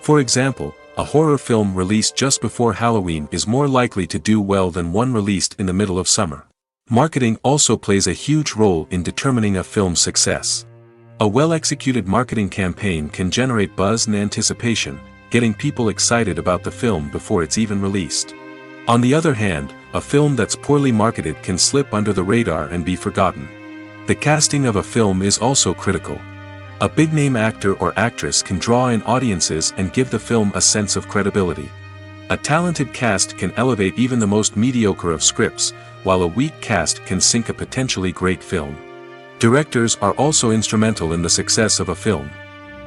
For example, a horror film released just before Halloween is more likely to do well than one released in the middle of summer. Marketing also plays a huge role in determining a film's success. A well-executed marketing campaign can generate buzz and anticipation, getting people excited about the film before it's even released. On the other hand, a film that's poorly marketed can slip under the radar and be forgotten. The casting of a film is also critical. A big-name actor or actress can draw in audiences and give the film a sense of credibility. A talented cast can elevate even the most mediocre of scripts, while a weak cast can sink a potentially great film. Directors are also instrumental in the success of a film.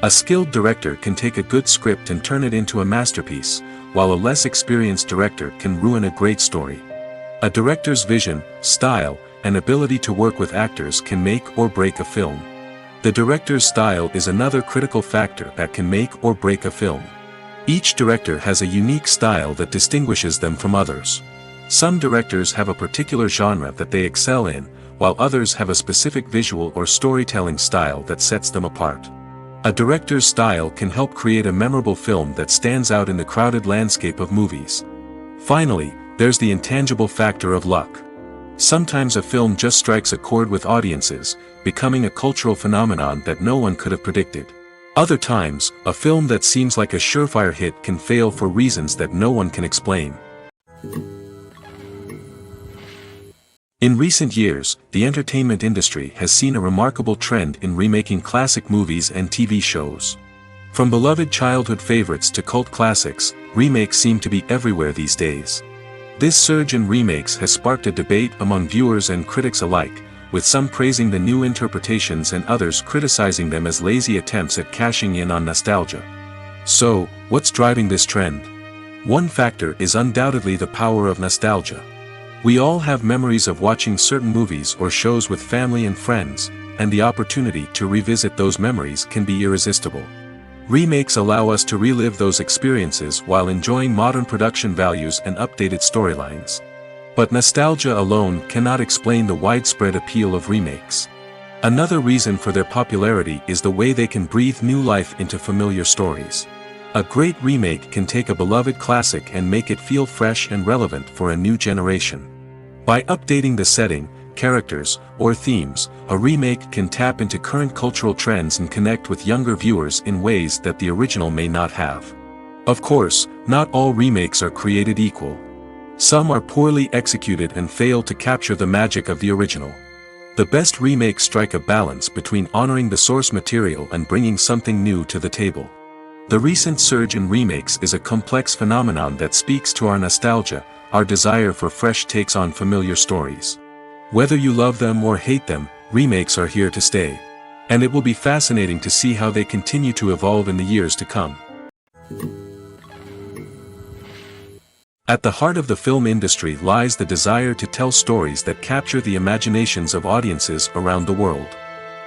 A skilled director can take a good script and turn it into a masterpiece, while a less experienced director can ruin a great story. A director's vision, style, and ability to work with actors can make or break a film. The director's style is another critical factor that can make or break a film. Each director has a unique style that distinguishes them from others. Some directors have a particular genre that they excel in, while others have a specific visual or storytelling style that sets them apart. A director's style can help create a memorable film that stands out in the crowded landscape of movies. Finally, there's the intangible factor of luck. Sometimes a film just strikes a chord with audiences, becoming a cultural phenomenon that no one could have predicted. Other times, a film that seems like a surefire hit can fail for reasons that no one can explain. In recent years, the entertainment industry has seen a remarkable trend in remaking classic movies and TV shows. From beloved childhood favorites to cult classics, remakes seem to be everywhere these days. This surge in remakes has sparked a debate among viewers and critics alike, with some praising the new interpretations and others criticizing them as lazy attempts at cashing in on nostalgia. So, what's driving this trend? One factor is undoubtedly the power of nostalgia. We all have memories of watching certain movies or shows with family and friends, and the opportunity to revisit those memories can be irresistible. Remakes allow us to relive those experiences while enjoying modern production values and updated storylines. But nostalgia alone cannot explain the widespread appeal of remakes. Another reason for their popularity is the way they can breathe new life into familiar stories. A great remake can take a beloved classic and make it feel fresh and relevant for a new generation. By updating the setting, characters, or themes, a remake can tap into current cultural trends and connect with younger viewers in ways that the original may not have. Of course, not all remakes are created equal. Some are poorly executed and fail to capture the magic of the original. The best remakes strike a balance between honoring the source material and bringing something new to the table. The recent surge in remakes is a complex phenomenon that speaks to our nostalgia, our desire for fresh takes on familiar stories. Whether you love them or hate them, remakes are here to stay. And it will be fascinating to see how they continue to evolve in the years to come. At the heart of the film industry lies the desire to tell stories that capture the imaginations of audiences around the world.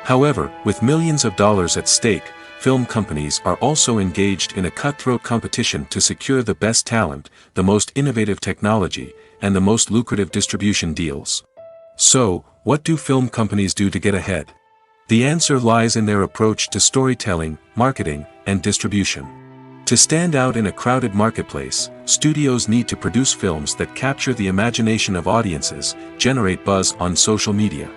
However, with millions of dollars at stake, film companies are also engaged in a cutthroat competition to secure the best talent, the most innovative technology, and the most lucrative distribution deals. So, what do film companies do to get ahead? The answer lies in their approach to storytelling, marketing, and distribution. To stand out in a crowded marketplace, studios need to produce films that capture the imagination of audiences, generate buzz on social media.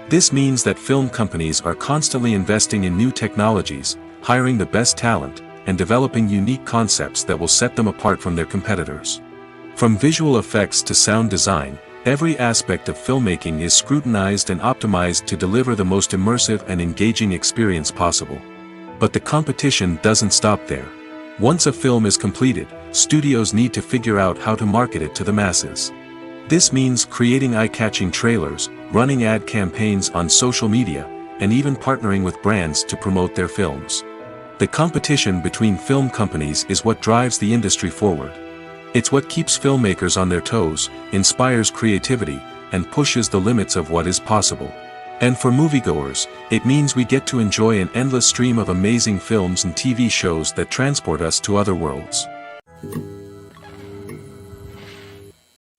This means that film companies are constantly investing in new technologies, hiring the best talent, and developing unique concepts that will set them apart from their competitors. From visual effects to sound design, every aspect of filmmaking is scrutinized and optimized to deliver the most immersive and engaging experience possible. But the competition doesn't stop there. Once a film is completed, studios need to figure out how to market it to the masses. This means creating eye-catching trailers, running ad campaigns on social media, and even partnering with brands to promote their films. The competition between film companies is what drives the industry forward. It's what keeps filmmakers on their toes, inspires creativity, and pushes the limits of what is possible. And for moviegoers, it means we get to enjoy an endless stream of amazing films and TV shows that transport us to other worlds.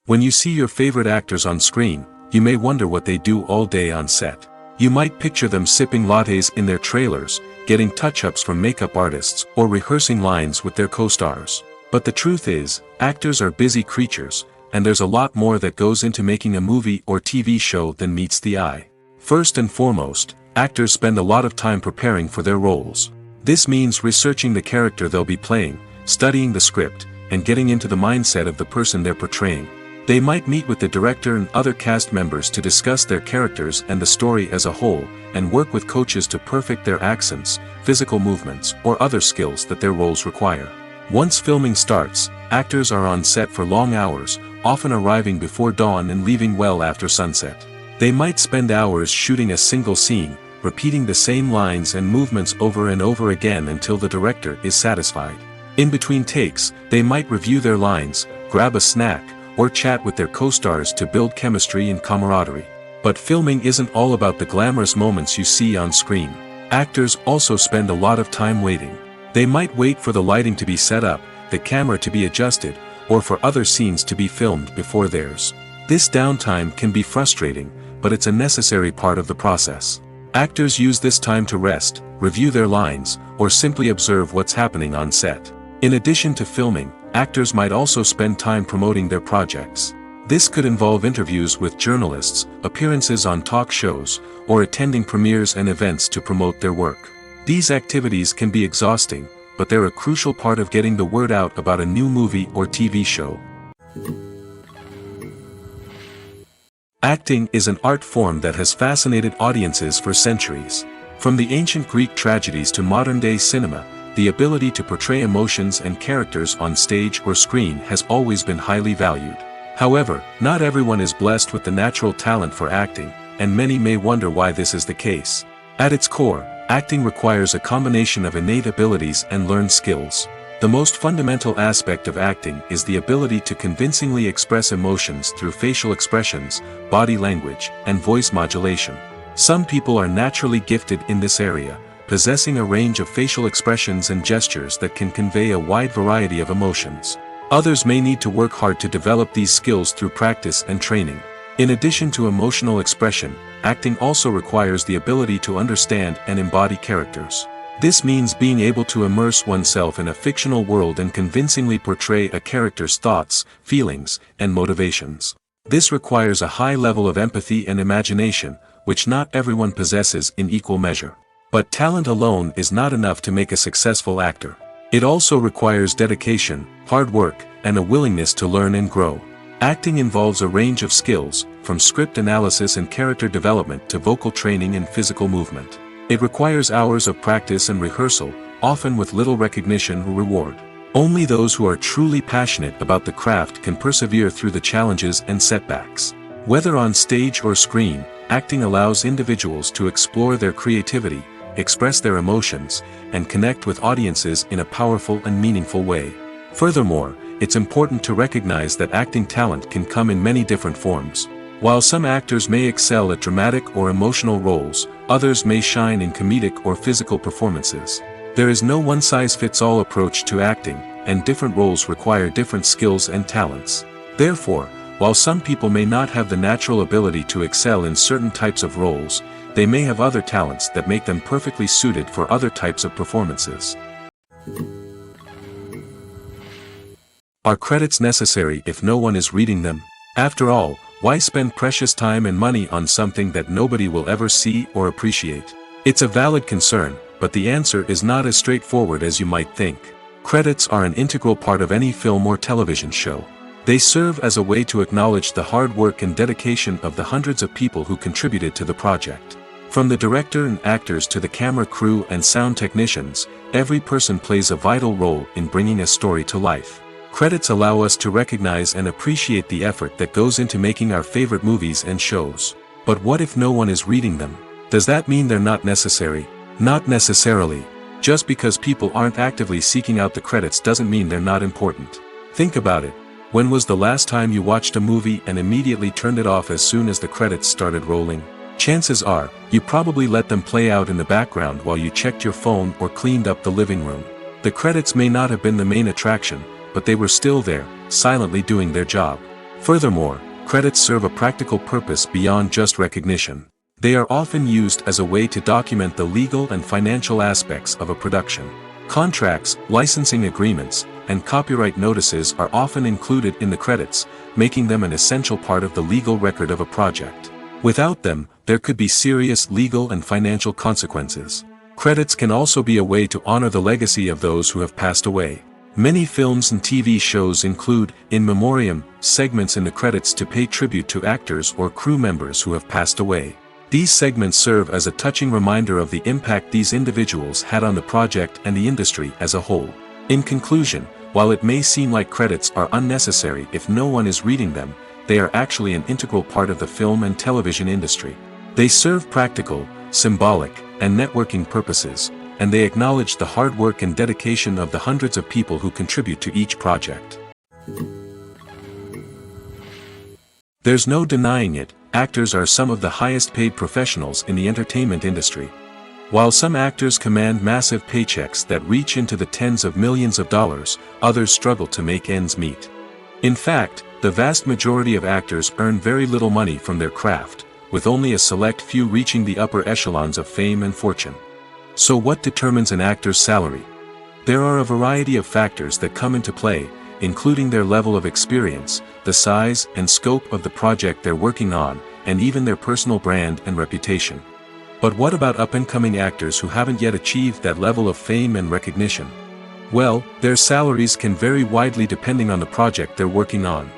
When you see your favorite actors on screen, you may wonder what they do all day on set. You might picture them sipping lattes in their trailers, getting touch-ups from makeup artists, or rehearsing lines with their co-stars. But the truth is, actors are busy creatures, and there's a lot more that goes into making a movie or TV show than meets the eye. First and foremost, actors spend a lot of time preparing for their roles. This means researching the character they'll be playing, studying the script, and getting into the mindset of the person they're portraying. They might meet with the director and other cast members to discuss their characters and the story as a whole, and work with coaches to perfect their accents, physical movements, or other skills that their roles require. Once filming starts, actors are on set for long hours, often arriving before dawn and leaving well after sunset. They might spend hours shooting a single scene, repeating the same lines and movements over and over again until the director is satisfied. In between takes, they might review their lines, grab a snack, or chat with their co-stars to build chemistry and camaraderie. But filming isn't all about the glamorous moments you see on screen. Actors also spend a lot of time waiting. They might wait for the lighting to be set up, the camera to be adjusted, or for other scenes to be filmed before theirs. This downtime can be frustrating, but it's a necessary part of the process. Actors use this time to rest, review their lines, or simply observe what's happening on set. In addition to filming, actors might also spend time promoting their projects. This could involve interviews with journalists, appearances on talk shows, or attending premieres and events to promote their work. These activities can be exhausting, but they're a crucial part of getting the word out about a new movie or TV show. Acting is an art form that has fascinated audiences for centuries. From the ancient Greek tragedies to modern-day cinema, the ability to portray emotions and characters on stage or screen has always been highly valued. However, not everyone is blessed with the natural talent for acting, and many may wonder why this is the case. At its core, acting requires a combination of innate abilities and learned skills. The most fundamental aspect of acting is the ability to convincingly express emotions through facial expressions, body language, and voice modulation. Some people are naturally gifted in this area, possessing a range of facial expressions and gestures that can convey a wide variety of emotions. Others may need to work hard to develop these skills through practice and training. In addition to emotional expression, acting also requires the ability to understand and embody characters. This means being able to immerse oneself in a fictional world and convincingly portray a character's thoughts, feelings, and motivations. This requires a high level of empathy and imagination, which not everyone possesses in equal measure. But talent alone is not enough to make a successful actor. It also requires dedication, hard work, and a willingness to learn and grow. Acting involves a range of skills, from script analysis and character development to vocal training and physical movement. It requires hours of practice and rehearsal, often with little recognition or reward. Only those who are truly passionate about the craft can persevere through the challenges and setbacks. Whether on stage or screen, acting allows individuals to explore their creativity, express their emotions, and connect with audiences in a powerful and meaningful way. Furthermore, it's important to recognize that acting talent can come in many different forms. While some actors may excel at dramatic or emotional roles, others may shine in comedic or physical performances. There is no one-size-fits-all approach to acting, and different roles require different skills and talents. Therefore, while some people may not have the natural ability to excel in certain types of roles, they may have other talents that make them perfectly suited for other types of performances. Are credits necessary if no one is reading them? After all, why spend precious time and money on something that nobody will ever see or appreciate? It's a valid concern, but the answer is not as straightforward as you might think. Credits are an integral part of any film or television show. They serve as a way to acknowledge the hard work and dedication of the hundreds of people who contributed to the project. From the director and actors to the camera crew and sound technicians, every person plays a vital role in bringing a story to life. Credits allow us to recognize and appreciate the effort that goes into making our favorite movies and shows. But what if no one is reading them? Does that mean they're not necessary? Not necessarily. Just because people aren't actively seeking out the credits doesn't mean they're not important. Think about it. When was the last time you watched a movie and immediately turned it off as soon as the credits started rolling? Chances are, you probably let them play out in the background while you checked your phone or cleaned up the living room. The credits may not have been the main attraction, but they were still there, silently doing their job. Furthermore, credits serve a practical purpose beyond just recognition. They are often used as a way to document the legal and financial aspects of a production. Contracts, licensing agreements, and copyright notices are often included in the credits, making them an essential part of the legal record of a project. Without them, there could be serious legal and financial consequences. Credits can also be a way to honor the legacy of those who have passed away. Many films and TV shows include, in memoriam, segments in the credits to pay tribute to actors or crew members who have passed away. These segments serve as a touching reminder of the impact these individuals had on the project and the industry as a whole. In conclusion, while it may seem like credits are unnecessary if no one is reading them, they are actually an integral part of the film and television industry. They serve practical, symbolic, and networking purposes, and they acknowledge the hard work and dedication of the hundreds of people who contribute to each project. There's no denying it, actors are some of the highest paid professionals in the entertainment industry. While some actors command massive paychecks that reach into the tens of millions of dollars, others struggle to make ends meet. In fact, the vast majority of actors earn very little money from their craft, with only a select few reaching the upper echelons of fame and fortune. So what determines an actor's salary? There are a variety of factors that come into play, including their level of experience, the size and scope of the project they're working on, and even their personal brand and reputation. But what about up-and-coming actors who haven't yet achieved that level of fame and recognition? Well, their salaries can vary widely depending on the project they're working on.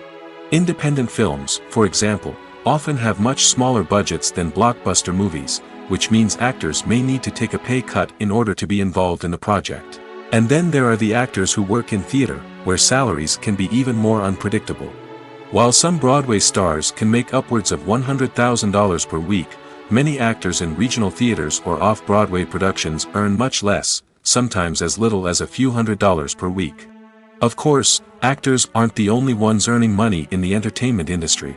Independent films, for example, often have much smaller budgets than blockbuster movies, which means actors may need to take a pay cut in order to be involved in the project. And then there are the actors who work in theater, where salaries can be even more unpredictable. While some Broadway stars can make upwards of $100,000 per week, many actors in regional theaters or off-Broadway productions earn much less, sometimes as little as a few $100s per week. Of course, actors aren't the only ones earning money in the entertainment industry.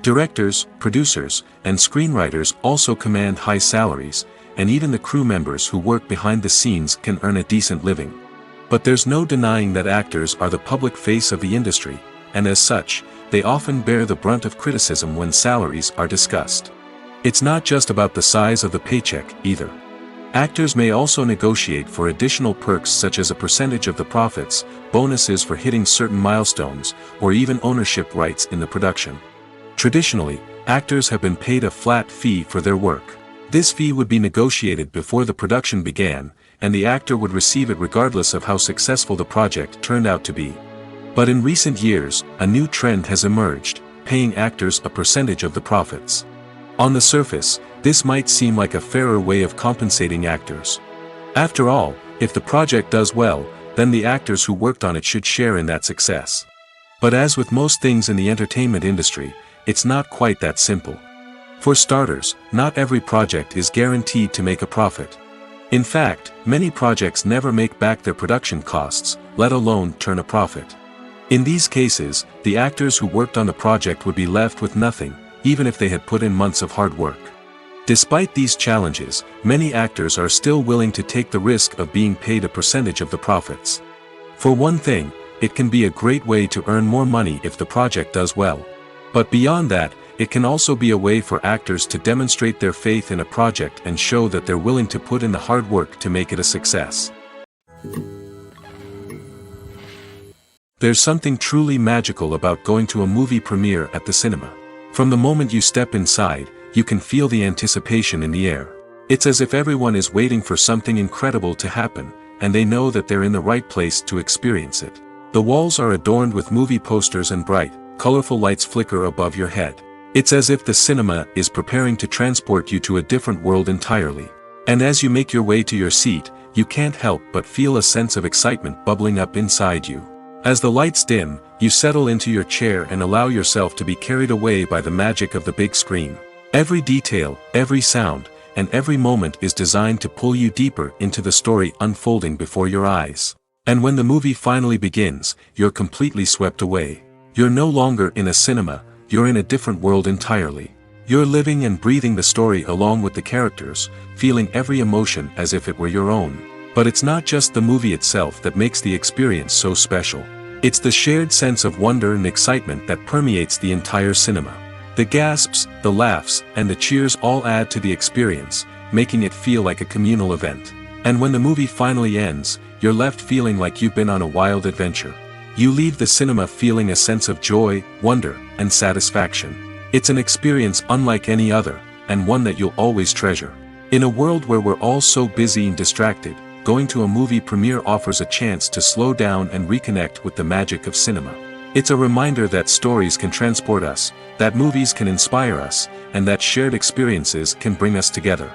Directors, producers, and screenwriters also command high salaries, and even the crew members who work behind the scenes can earn a decent living. But there's no denying that actors are the public face of the industry, and as such, they often bear the brunt of criticism when salaries are discussed. It's not just about the size of the paycheck, either. Actors may also negotiate for additional perks such as a percentage of the profits, bonuses for hitting certain milestones, or even ownership rights in the production. Traditionally, actors have been paid a flat fee for their work. This fee would be negotiated before the production began, and the actor would receive it regardless of how successful the project turned out to be. But in recent years, a new trend has emerged, paying actors a percentage of the profits. On the surface, this might seem like a fairer way of compensating actors. After all, if the project does well, then the actors who worked on it should share in that success. But as with most things in the entertainment industry, it's not quite that simple. For starters, not every project is guaranteed to make a profit. In fact, many projects never make back their production costs, let alone turn a profit. In these cases, the actors who worked on the project would be left with nothing, even if they had put in months of hard work. Despite these challenges, many actors are still willing to take the risk of being paid a percentage of the profits. For one thing, it can be a great way to earn more money if the project does well. But beyond that, it can also be a way for actors to demonstrate their faith in a project and show that they're willing to put in the hard work to make it a success. There's something truly magical about going to a movie premiere at the cinema. From the moment you step inside, you can feel the anticipation in the air. It's as if everyone is waiting for something incredible to happen, and they know that they're in the right place to experience it. The walls are adorned with movie posters and bright, colorful lights flicker above your head. It's as if the cinema is preparing to transport you to a different world entirely. And as you make your way to your seat, you can't help but feel a sense of excitement bubbling up inside you. As the lights dim, you settle into your chair and allow yourself to be carried away by the magic of the big screen. Every detail, every sound, and every moment is designed to pull you deeper into the story unfolding before your eyes. And when the movie finally begins, you're completely swept away. You're no longer in a cinema, you're in a different world entirely. You're living and breathing the story along with the characters, feeling every emotion as if it were your own. But it's not just the movie itself that makes the experience so special. It's the shared sense of wonder and excitement that permeates the entire cinema. The gasps, the laughs, and the cheers all add to the experience, making it feel like a communal event. And when the movie finally ends, you're left feeling like you've been on a wild adventure. You leave the cinema feeling a sense of joy, wonder, and satisfaction. It's an experience unlike any other, and one that you'll always treasure. In a world where we're all so busy and distracted, going to a movie premiere offers a chance to slow down and reconnect with the magic of cinema. It's a reminder that stories can transport us, that movies can inspire us, and that shared experiences can bring us together.